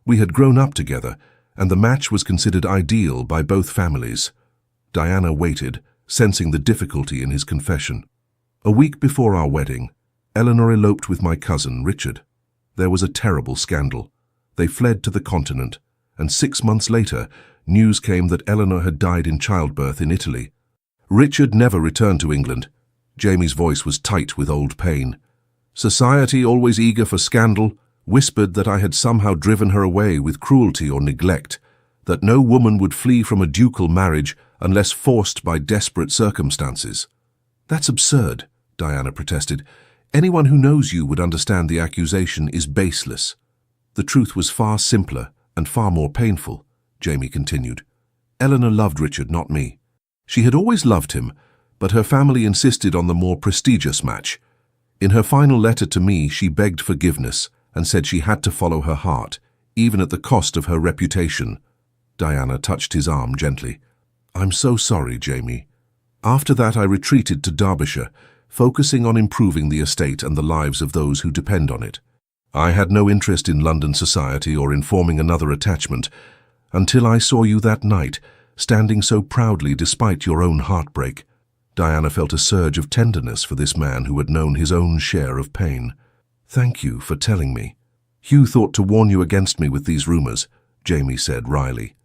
We had grown up together, and the match was considered ideal by both families." Diana waited, sensing the difficulty in his confession. "A week before our wedding, Eleanor eloped with my cousin, Richard. There was a terrible scandal. They fled to the continent, and 6 months later, news came that Eleanor had died in childbirth in Italy. Richard never returned to England." Jamie's voice was tight with old pain. "Society, always eager for scandal, whispered that I had somehow driven her away with cruelty or neglect, that no woman would flee from a ducal marriage unless forced by desperate circumstances." "That's absurd," Diana protested. "Anyone who knows you would understand the accusation is baseless." "The truth was far simpler and far more painful," Jamie continued. "Eleanor loved Richard, not me. She had always loved him, but her family insisted on the more prestigious match. In her final letter to me, she begged forgiveness and said she had to follow her heart, even at the cost of her reputation." Diana touched his arm gently. "I'm so sorry, Jamie. After that, I retreated to Derbyshire, focusing on improving the estate and the lives of those who depend on it. I had no interest in London society or in forming another attachment, until I saw you that night, standing so proudly despite your own heartbreak." Diana felt a surge of tenderness for this man who had known his own share of pain. "Thank you for telling me. Hugh thought to warn you against me with these rumors," Jamie said wryly.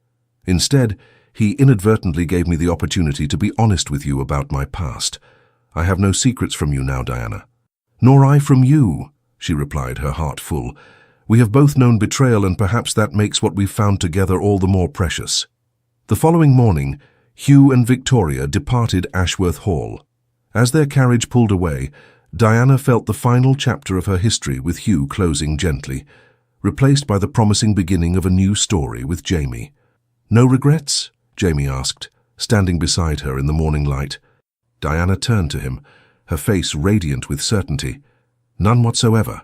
"Instead, he inadvertently gave me the opportunity to be honest with you about my past. I have no secrets from you now, Diana." "Nor I from you," she replied, her heart full. "We have both known betrayal, and perhaps that makes what we've found together all the more precious." The following morning, Hugh and Victoria departed Ashworth Hall. As their carriage pulled away, Diana felt the final chapter of her history with Hugh closing gently, replaced by the promising beginning of a new story with Jamie. "No regrets?" Jamie asked, standing beside her in the morning light. Diana turned to him, her face radiant with certainty. "None whatsoever."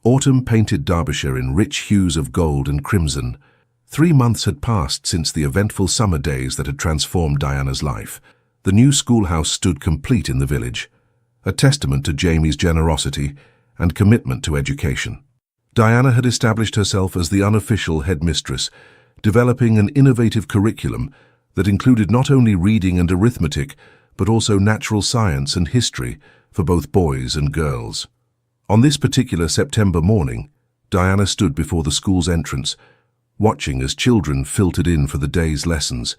Autumn painted Derbyshire in rich hues of gold and crimson. 3 months had passed since the eventful summer days that had transformed Diana's life. The new schoolhouse stood complete in the village, a testament to Jamie's generosity and commitment to education. Diana had established herself as the unofficial headmistress, developing an innovative curriculum that included not only reading and arithmetic, but also natural science and history for both boys and girls. On this particular September morning, Diana stood before the school's entrance, watching as children filtered in for the day's lessons.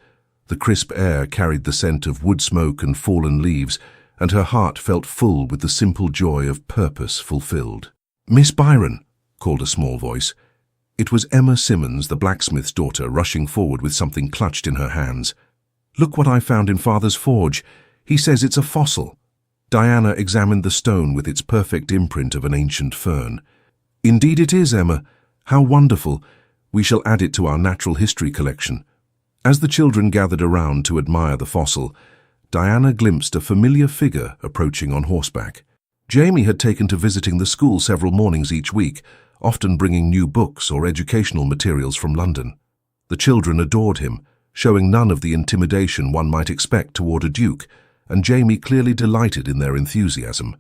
The crisp air carried the scent of wood smoke and fallen leaves, and her heart felt full with the simple joy of purpose fulfilled. "Miss Byron," called a small voice. It was Emma Simmons, the blacksmith's daughter, rushing forward with something clutched in her hands. "Look what I found in Father's forge. He says it's a fossil." Diana examined the stone with its perfect imprint of an ancient fern. "Indeed it is, Emma. How wonderful. We shall add it to our natural history collection." As the children gathered around to admire the fossil, Diana glimpsed a familiar figure approaching on horseback. Jamie had taken to visiting the school several mornings each week, often bringing new books or educational materials from London. The children adored him, showing none of the intimidation one might expect toward a duke, and Jamie clearly delighted in their enthusiasm.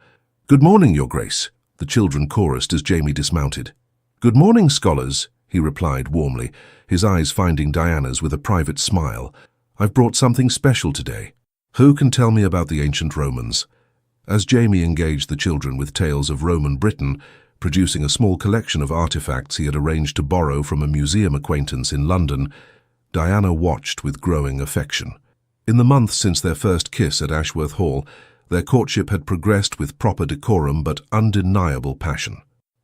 "Good morning, Your Grace," the children chorused as Jamie dismounted. "Good morning, scholars," he replied warmly, his eyes finding Diana's with a private smile. "I've brought something special today. Who can tell me about the ancient Romans?" As Jamie engaged the children with tales of Roman Britain, producing a small collection of artifacts he had arranged to borrow from a museum acquaintance in London, Diana watched with growing affection. In the months since their first kiss at Ashworth Hall, their courtship had progressed with proper decorum but undeniable passion.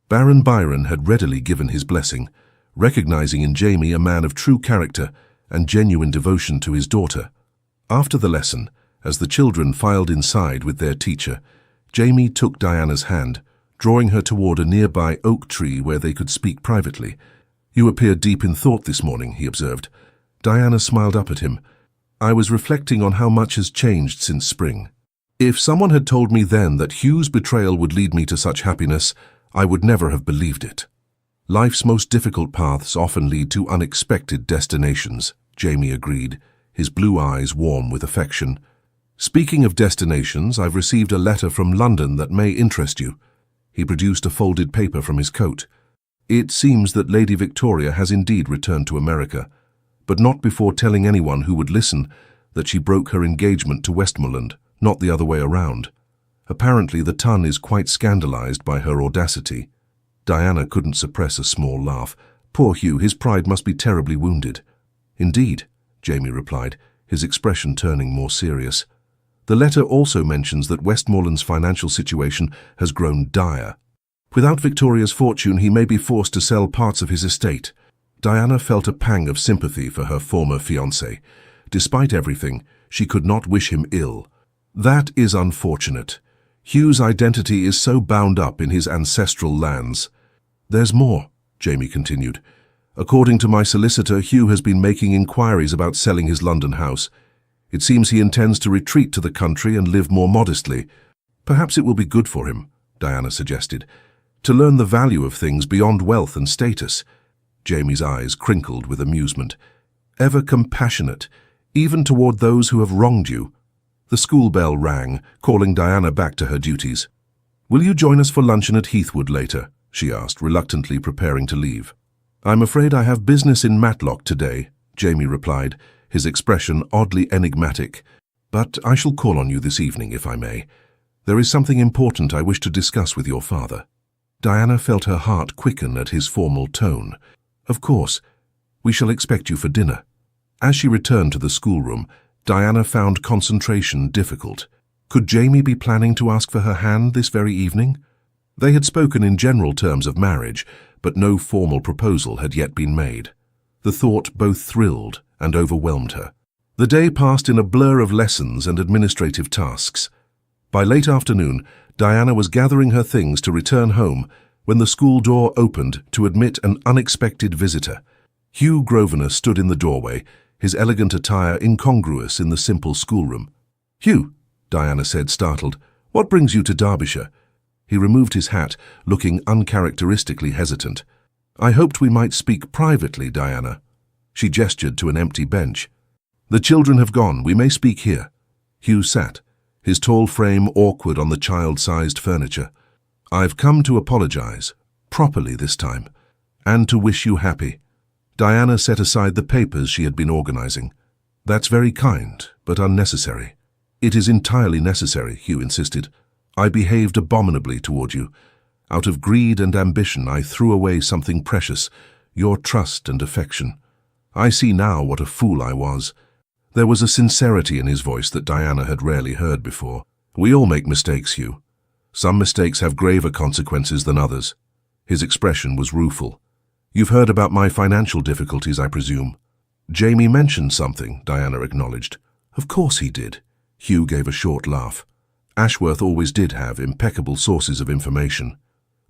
Baron Byron had readily given his blessing, recognizing in Jamie a man of true character and genuine devotion to his daughter. After the lesson, as the children filed inside with their teacher, Jamie took Diana's hand, drawing her toward a nearby oak tree where they could speak privately. "You appear deep in thought this morning," he observed. Diana smiled up at him. "I was reflecting on how much has changed since spring. If someone had told me then that Hugh's betrayal would lead me to such happiness, I would never have believed it." "Life's most difficult paths often lead to unexpected destinations," Jamie agreed, his blue eyes warm with affection. "Speaking of destinations, I've received a letter from London that may interest you." He produced a folded paper from his coat. "It seems that Lady Victoria has indeed returned to America, but not before telling anyone who would listen that she broke her engagement to Westmoreland, not the other way around. Apparently the Tun is quite scandalized by her audacity." Diana couldn't suppress a small laugh. "Poor Hugh, his pride must be terribly wounded." "Indeed," Jamie replied, his expression turning more serious. "The letter also mentions that Westmoreland's financial situation has grown dire. Without Victoria's fortune, he may be forced to sell parts of his estate." Diana felt a pang of sympathy for her former fiancé. Despite everything, she could not wish him ill. "That is unfortunate. Hugh's identity is so bound up in his ancestral lands." "There's more," Jamie continued. "According to my solicitor, Hugh has been making inquiries about selling his London house. It seems he intends to retreat to the country and live more modestly. Perhaps it will be good for him," Diana suggested, "to learn the value of things beyond wealth and status." Jamie's eyes crinkled with amusement. "Ever compassionate, even toward those who have wronged you." The school bell rang, calling Diana back to her duties. "Will you join us for luncheon at Heathwood later?" she asked, reluctantly preparing to leave. "I'm afraid I have business in Matlock today," Jamie replied, his expression oddly enigmatic. "But I shall call on you this evening, if I may. There is something important I wish to discuss with your father." Diana felt her heart quicken at his formal tone. "Of course. We shall expect you for dinner." As she returned to the schoolroom, Diana found concentration difficult. Could Jamie be planning to ask for her hand this very evening? They had spoken in general terms of marriage, but no formal proposal had yet been made. The thought both thrilled and overwhelmed her. The day passed in a blur of lessons and administrative tasks. By late afternoon, Diana was gathering her things to return home when the school door opened to admit an unexpected visitor. Hugh Grosvenor stood in the doorway, his elegant attire incongruous in the simple schoolroom. "Hugh," Diana said, startled, "what brings you to Derbyshire?" He removed his hat, looking uncharacteristically hesitant. "I hoped we might speak privately, Diana." She gestured to an empty bench. "The children have gone. We may speak here." Hugh sat, his tall frame awkward on the child-sized furniture. "I've come to apologize, properly this time, and to wish you happy." Diana set aside the papers she had been organizing. "That's very kind, but unnecessary." "It is entirely necessary," Hugh insisted. "I behaved abominably toward you. Out of greed and ambition, I threw away something precious, your trust and affection. I see now what a fool I was." There was a sincerity in his voice that Diana had rarely heard before. "We all make mistakes, Hugh. Some mistakes have graver consequences than others." His expression was rueful. "You've heard about my financial difficulties, I presume." "Jamie mentioned something," Diana acknowledged. "Of course he did." Hugh gave a short laugh. "Ashworth always did have impeccable sources of information."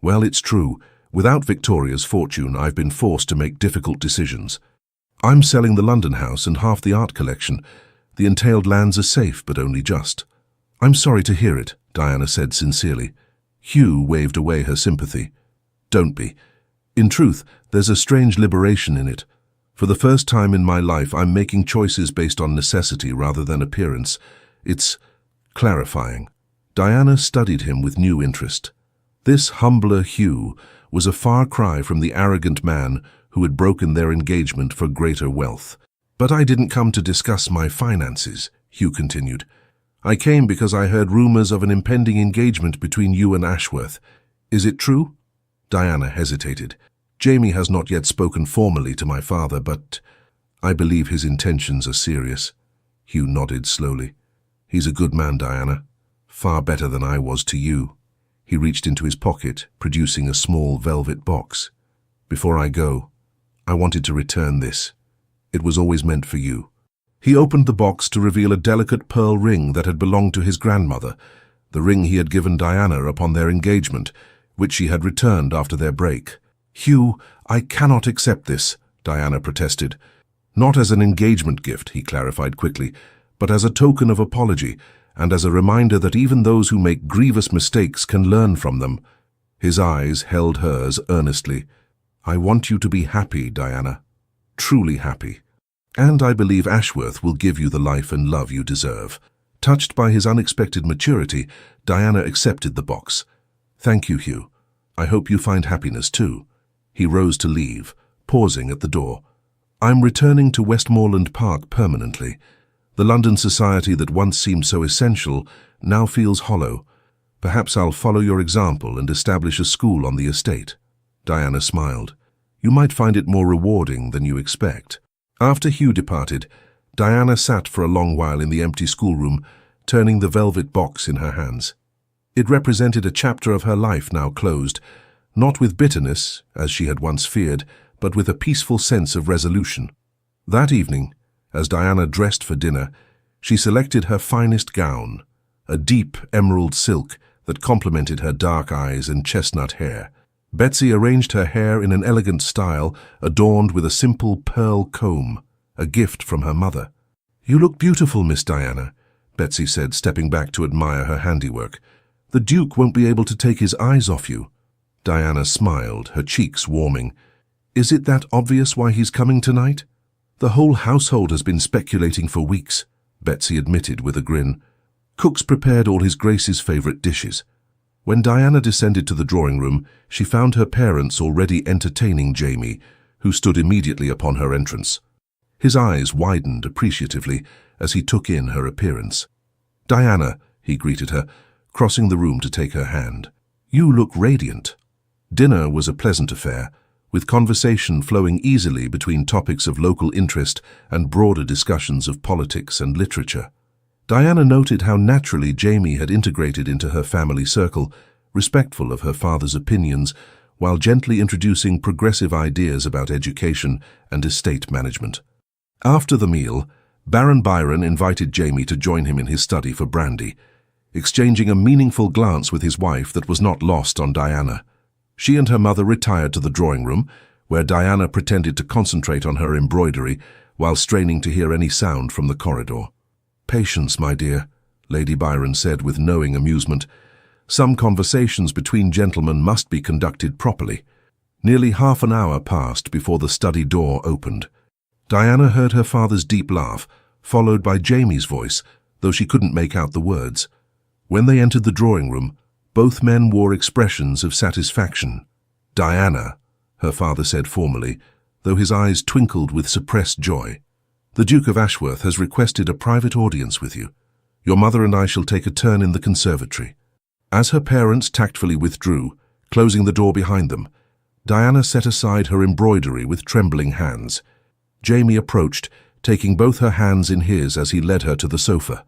"Well, it's true. Without Victoria's fortune, I've been forced to make difficult decisions. I'm selling the London house and half the art collection. The entailed lands are safe, but only just." "I'm sorry to hear it," Diana said sincerely. Hugh waved away her sympathy. "Don't be. In truth, there's a strange liberation in it. For the first time in my life, I'm making choices based on necessity rather than appearance. It's clarifying." Diana studied him with new interest. This humbler Hugh was a far cry from the arrogant man who had broken their engagement for greater wealth. "But I didn't come to discuss my finances," Hugh continued. "I came because I heard rumors of an impending engagement between you and Ashworth. Is it true?" Diana hesitated. "Jamie has not yet spoken formally to my father, but I believe his intentions are serious." Hugh nodded slowly. "He's a good man, Diana. Far better than I was to you." He reached into his pocket, producing a small velvet box. "Before I go, I wanted to return this. It was always meant for you." He opened the box to reveal a delicate pearl ring that had belonged to his grandmother, the ring he had given Diana upon their engagement, which she had returned after their break. "Hugh, I cannot accept this," Diana protested. "Not as an engagement gift," he clarified quickly, "but as a token of apology, and as a reminder that even those who make grievous mistakes can learn from them." His eyes held hers earnestly. "I want you to be happy, Diana. Truly happy. And I believe Ashworth will give you the life and love you deserve." Touched by his unexpected maturity, Diana accepted the box. "Thank you, Hugh. I hope you find happiness too." He rose to leave, pausing at the door. "I'm returning to Westmoreland Park permanently. The London society that once seemed so essential now feels hollow. Perhaps I'll follow your example and establish a school on the estate." Diana smiled. "You might find it more rewarding than you expect." After Hugh departed, Diana sat for a long while in the empty schoolroom, turning the velvet box in her hands. It represented a chapter of her life now closed, not with bitterness, as she had once feared, but with a peaceful sense of resolution. That evening, as Diana dressed for dinner, she selected her finest gown, a deep emerald silk that complemented her dark eyes and chestnut hair. Betsy arranged her hair in an elegant style, adorned with a simple pearl comb, a gift from her mother. "You look beautiful, Miss Diana," Betsy said, stepping back to admire her handiwork. "The Duke won't be able to take his eyes off you." Diana smiled, her cheeks warming. "Is it that obvious why he's coming tonight?" "The whole household has been speculating for weeks," Betsy admitted with a grin. "Cook's prepared all His Grace's favourite dishes." When Diana descended to the drawing room, she found her parents already entertaining Jamie, who stood immediately upon her entrance. His eyes widened appreciatively as he took in her appearance. "Diana," he greeted her, crossing the room to take her hand. "You look radiant." Dinner was a pleasant affair, with conversation flowing easily between topics of local interest and broader discussions of politics and literature. Diana noted how naturally Jamie had integrated into her family circle, respectful of her father's opinions, while gently introducing progressive ideas about education and estate management. After the meal, Baron Byron invited Jamie to join him in his study for brandy, exchanging a meaningful glance with his wife that was not lost on Diana. She and her mother retired to the drawing room, where Diana pretended to concentrate on her embroidery, while straining to hear any sound from the corridor. "Patience, my dear," Lady Byron said with knowing amusement. "Some conversations between gentlemen must be conducted properly." Nearly half an hour passed before the study door opened. Diana heard her father's deep laugh, followed by Jamie's voice, though she couldn't make out the words. When they entered the drawing room, both men wore expressions of satisfaction. "Diana," her father said formally, though his eyes twinkled with suppressed joy, "the Duke of Ashworth has requested a private audience with you. Your mother and I shall take a turn in the conservatory." As her parents tactfully withdrew, closing the door behind them, Diana set aside her embroidery with trembling hands. Jamie approached, taking both her hands in his as he led her to the sofa.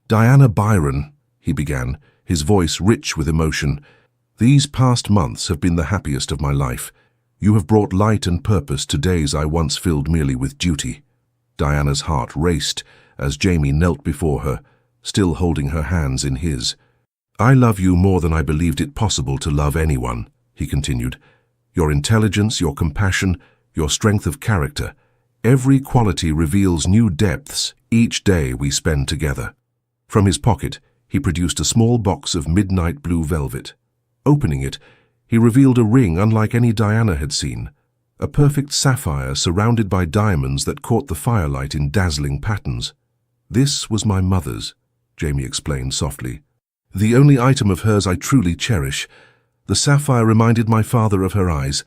"Diana Byron," he began, his voice rich with emotion, "these past months have been the happiest of my life. You have brought light and purpose to days I once filled merely with duty." Diana's heart raced as Jamie knelt before her, still holding her hands in his. "I love you more than I believed it possible to love anyone," he continued. "Your intelligence, your compassion, your strength of character, every quality reveals new depths each day we spend together." From his pocket, he produced a small box of midnight blue velvet. Opening it, he revealed a ring unlike any Diana had seen, a perfect sapphire surrounded by diamonds that caught the firelight in dazzling patterns. "This was my mother's," Jamie explained softly. "The only item of hers I truly cherish. The sapphire reminded my father of her eyes,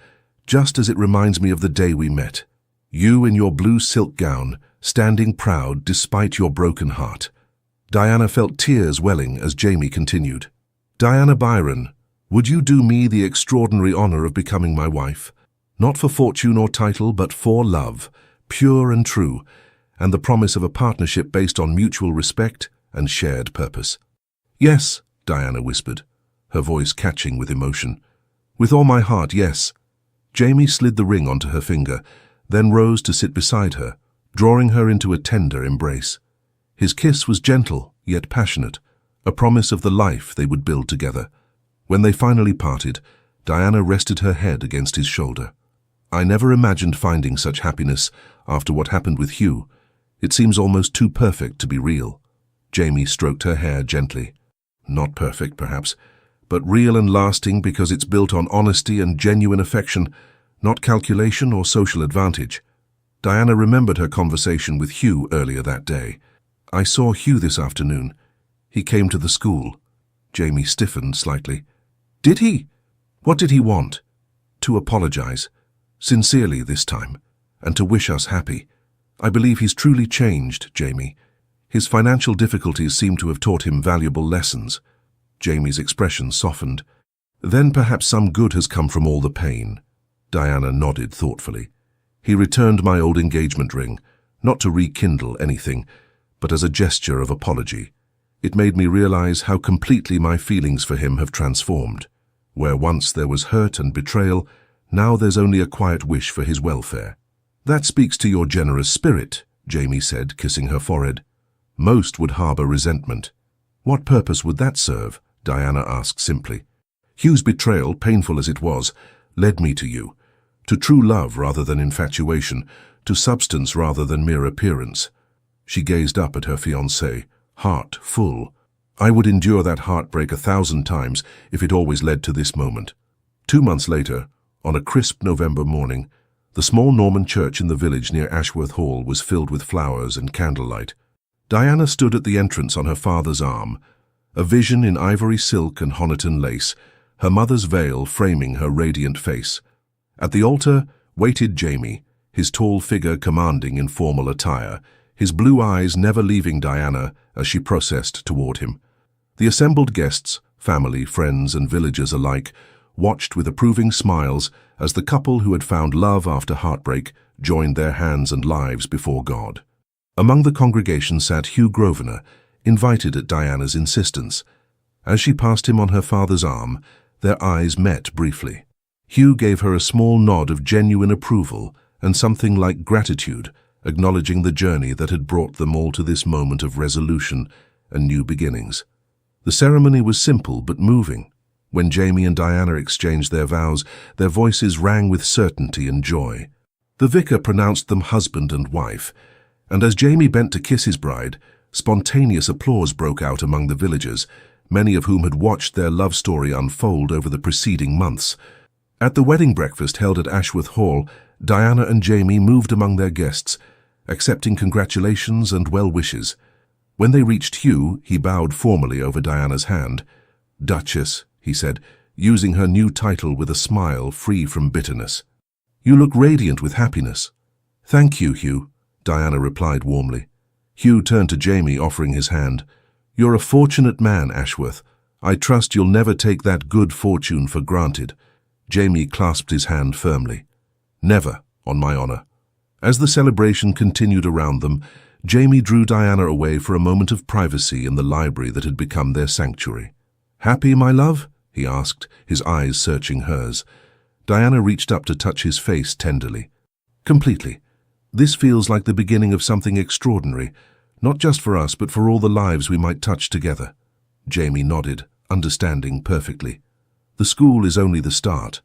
just as it reminds me of the day we met. You in your blue silk gown, standing proud despite your broken heart." Diana felt tears welling as Jamie continued. "Diana Byron, would you do me the extraordinary honor of becoming my wife? Not for fortune or title, but for love, pure and true, and the promise of a partnership based on mutual respect and shared purpose." "Yes," Diana whispered, her voice catching with emotion. "With all my heart, yes." Jamie slid the ring onto her finger, then rose to sit beside her, drawing her into a tender embrace. His kiss was gentle, yet passionate, a promise of the life they would build together. When they finally parted, Diana rested her head against his shoulder. "I never imagined finding such happiness after what happened with Hugh. It seems almost too perfect to be real." Jamie stroked her hair gently. "Not perfect, perhaps, but real and lasting because it's built on honesty and genuine affection, not calculation or social advantage." Diana remembered her conversation with Hugh earlier that day. "I saw Hugh this afternoon. He came to the school." Jamie stiffened slightly. "Did he? What did he want?" "To apologize. Sincerely this time. And to wish us happy. I believe he's truly changed, Jamie. His financial difficulties seem to have taught him valuable lessons." Jamie's expression softened. "Then perhaps some good has come from all the pain." Diana nodded thoughtfully. "He returned my old engagement ring, not to rekindle anything, but as a gesture of apology. It made me realize how completely my feelings for him have transformed. Where once there was hurt and betrayal, now there's only a quiet wish for his welfare." "That speaks to your generous spirit," Jamie said, kissing her forehead. "Most would harbor resentment." "What purpose would that serve?" Diana asked simply. "Hugh's betrayal, painful as it was, led me to you. To true love rather than infatuation, to substance rather than mere appearance." She gazed up at her fiancé, heart full. "I would endure that heartbreak 1,000 times if it always led to this moment." 2 months later, on a crisp November morning, the small Norman church in the village near Ashworth Hall was filled with flowers and candlelight. Diana stood at the entrance on her father's arm, a vision in ivory silk and Honiton lace, her mother's veil framing her radiant face. At the altar waited Jamie, his tall figure commanding in formal attire, his blue eyes never leaving Diana as she processed toward him. The assembled guests, family, friends, and villagers alike, watched with approving smiles as the couple who had found love after heartbreak joined their hands and lives before God. Among the congregation sat Hugh Grosvenor, invited at Diana's insistence. As she passed him on her father's arm, their eyes met briefly. Hugh gave her a small nod of genuine approval and something like gratitude, acknowledging the journey that had brought them all to this moment of resolution and new beginnings. The ceremony was simple but moving. When Jamie and Diana exchanged their vows, their voices rang with certainty and joy. The vicar pronounced them husband and wife, and as Jamie bent to kiss his bride, spontaneous applause broke out among the villagers, many of whom had watched their love story unfold over the preceding months. At the wedding breakfast held at Ashworth Hall, Diana and Jamie moved among their guests, accepting congratulations and well wishes. When they reached Hugh, he bowed formally over Diana's hand. "Duchess," he said, using her new title with a smile free from bitterness. "You look radiant with happiness." "Thank you, Hugh," Diana replied warmly. Hugh turned to Jamie, offering his hand. "You're a fortunate man, Ashworth. I trust you'll never take that good fortune for granted." Jamie clasped his hand firmly. "Never, on my honor." As the celebration continued around them, Jamie drew Diana away for a moment of privacy in the library that had become their sanctuary. "Happy, my love?" he asked, his eyes searching hers. Diana reached up to touch his face tenderly. "Completely. This feels like the beginning of something extraordinary, not just for us, but for all the lives we might touch together." Jamie nodded, understanding perfectly. "The school is only the start.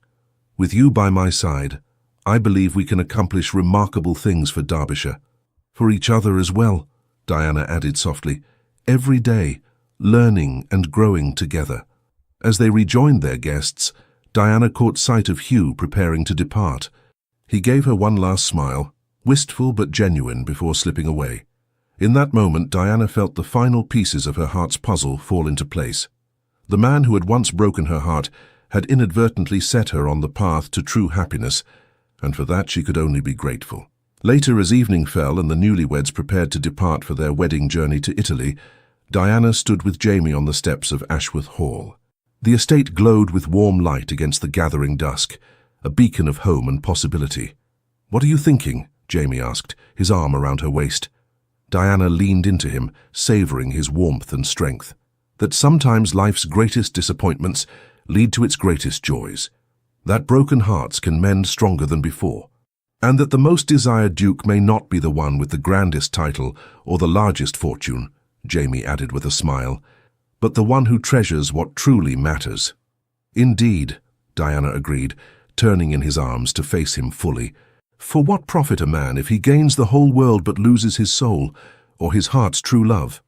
With you by my side, I believe we can accomplish remarkable things for Derbyshire. For each other as well," Diana added softly. "Every day, learning and growing together." As they rejoined their guests, Diana caught sight of Hugh preparing to depart. He gave her one last smile, wistful but genuine, before slipping away. In that moment, Diana felt the final pieces of her heart's puzzle fall into place. The man who had once broken her heart had inadvertently set her on the path to true happiness, and for that she could only be grateful. Later, as evening fell and the newlyweds prepared to depart for their wedding journey to Italy, Diana stood with Jamie on the steps of Ashworth Hall. The estate glowed with warm light against the gathering dusk, a beacon of home and possibility. "What are you thinking?" Jamie asked, his arm around her waist. Diana leaned into him, savoring his warmth and strength. That sometimes life's greatest disappointments lead to its greatest joys. That broken hearts can mend stronger than before. And that the most desired duke may not be the one with the grandest title or the largest fortune, Jamie added with a smile, but the one who treasures what truly matters. "Indeed," Diana agreed, turning in his arms to face him fully. "For what profit a man if he gains the whole world but loses his soul, or his heart's true love?"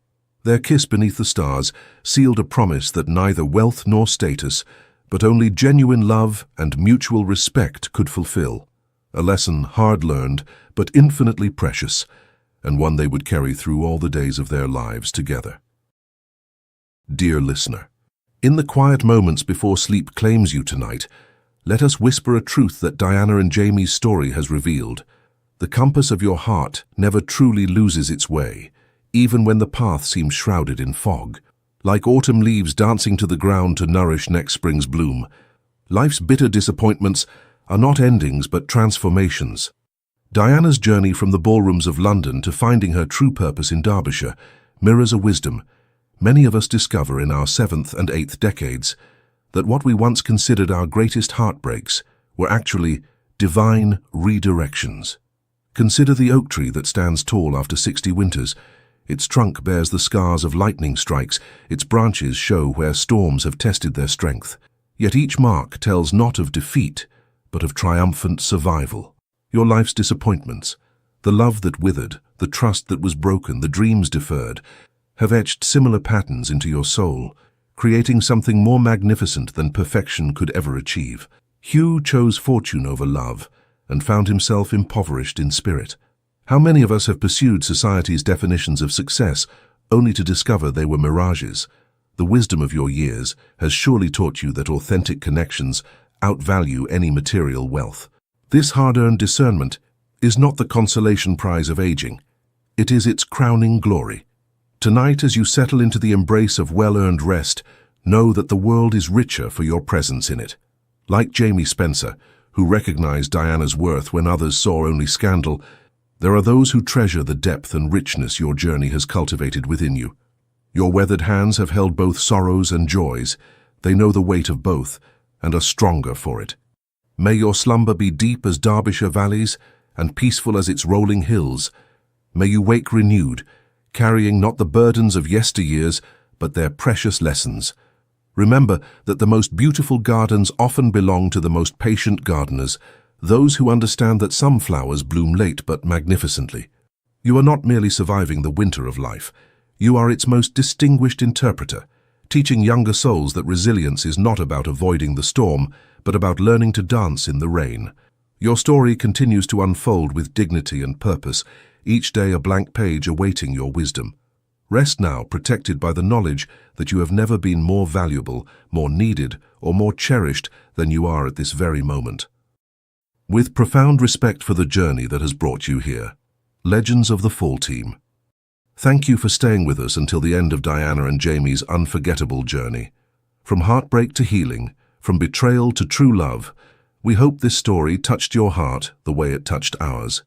Their kiss beneath the stars sealed a promise that neither wealth nor status, but only genuine love and mutual respect could fulfill. A lesson hard-learned but infinitely precious, and one they would carry through all the days of their lives together. Dear listener, in the quiet moments before sleep claims you tonight, let us whisper a truth that Diana and Jamie's story has revealed. The compass of your heart never truly loses its way, even when the path seems shrouded in fog. Like autumn leaves dancing to the ground to nourish next spring's bloom, life's bitter disappointments are not endings but transformations. Diana's journey from the ballrooms of London to finding her true purpose in Derbyshire mirrors a wisdom many of us discover in our 7th and 8th decades, that what we once considered our greatest heartbreaks were actually divine redirections. Consider the oak tree that stands tall after 60 winters. Its trunk bears the scars of lightning strikes, its branches show where storms have tested their strength. Yet each mark tells not of defeat, but of triumphant survival. Your life's disappointments, the love that withered, the trust that was broken, the dreams deferred, have etched similar patterns into your soul, creating something more magnificent than perfection could ever achieve. Hugh chose fortune over love and found himself impoverished in spirit. How many of us have pursued society's definitions of success only to discover they were mirages? The wisdom of your years has surely taught you that authentic connections outvalue any material wealth. This hard-earned discernment is not the consolation prize of aging. It is its crowning glory. Tonight, as you settle into the embrace of well-earned rest, know that the world is richer for your presence in it. Like Jamie Spencer, who recognized Diana's worth when others saw only scandal, there are those who treasure the depth and richness your journey has cultivated within you. Your weathered hands have held both sorrows and joys. They know the weight of both and are stronger for it. May your slumber be deep as Derbyshire valleys and peaceful as its rolling hills. May you wake renewed, carrying not the burdens of yesteryears, but their precious lessons. Remember that the most beautiful gardens often belong to the most patient gardeners, those who understand that some flowers bloom late but magnificently. You are not merely surviving the winter of life. You are its most distinguished interpreter, teaching younger souls that resilience is not about avoiding the storm, but about learning to dance in the rain. Your story continues to unfold with dignity and purpose, each day a blank page awaiting your wisdom. Rest now, protected by the knowledge that you have never been more valuable, more needed, or more cherished than you are at this very moment. With profound respect for the journey that has brought you here, Legends of the Fall Team. Thank you for staying with us until the end of Diana and Jamie's unforgettable journey. From heartbreak to healing, from betrayal to true love, we hope this story touched your heart the way it touched ours.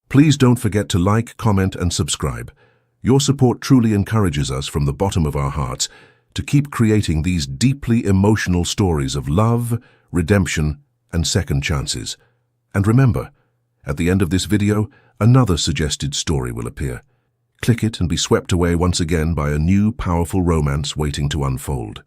Please don't forget to like, comment, and subscribe. Your support truly encourages us from the bottom of our hearts to keep creating these deeply emotional stories of love, redemption, and second chances. And remember, at the end of this video, another suggested story will appear. Click it and be swept away once again by a new, powerful romance waiting to unfold.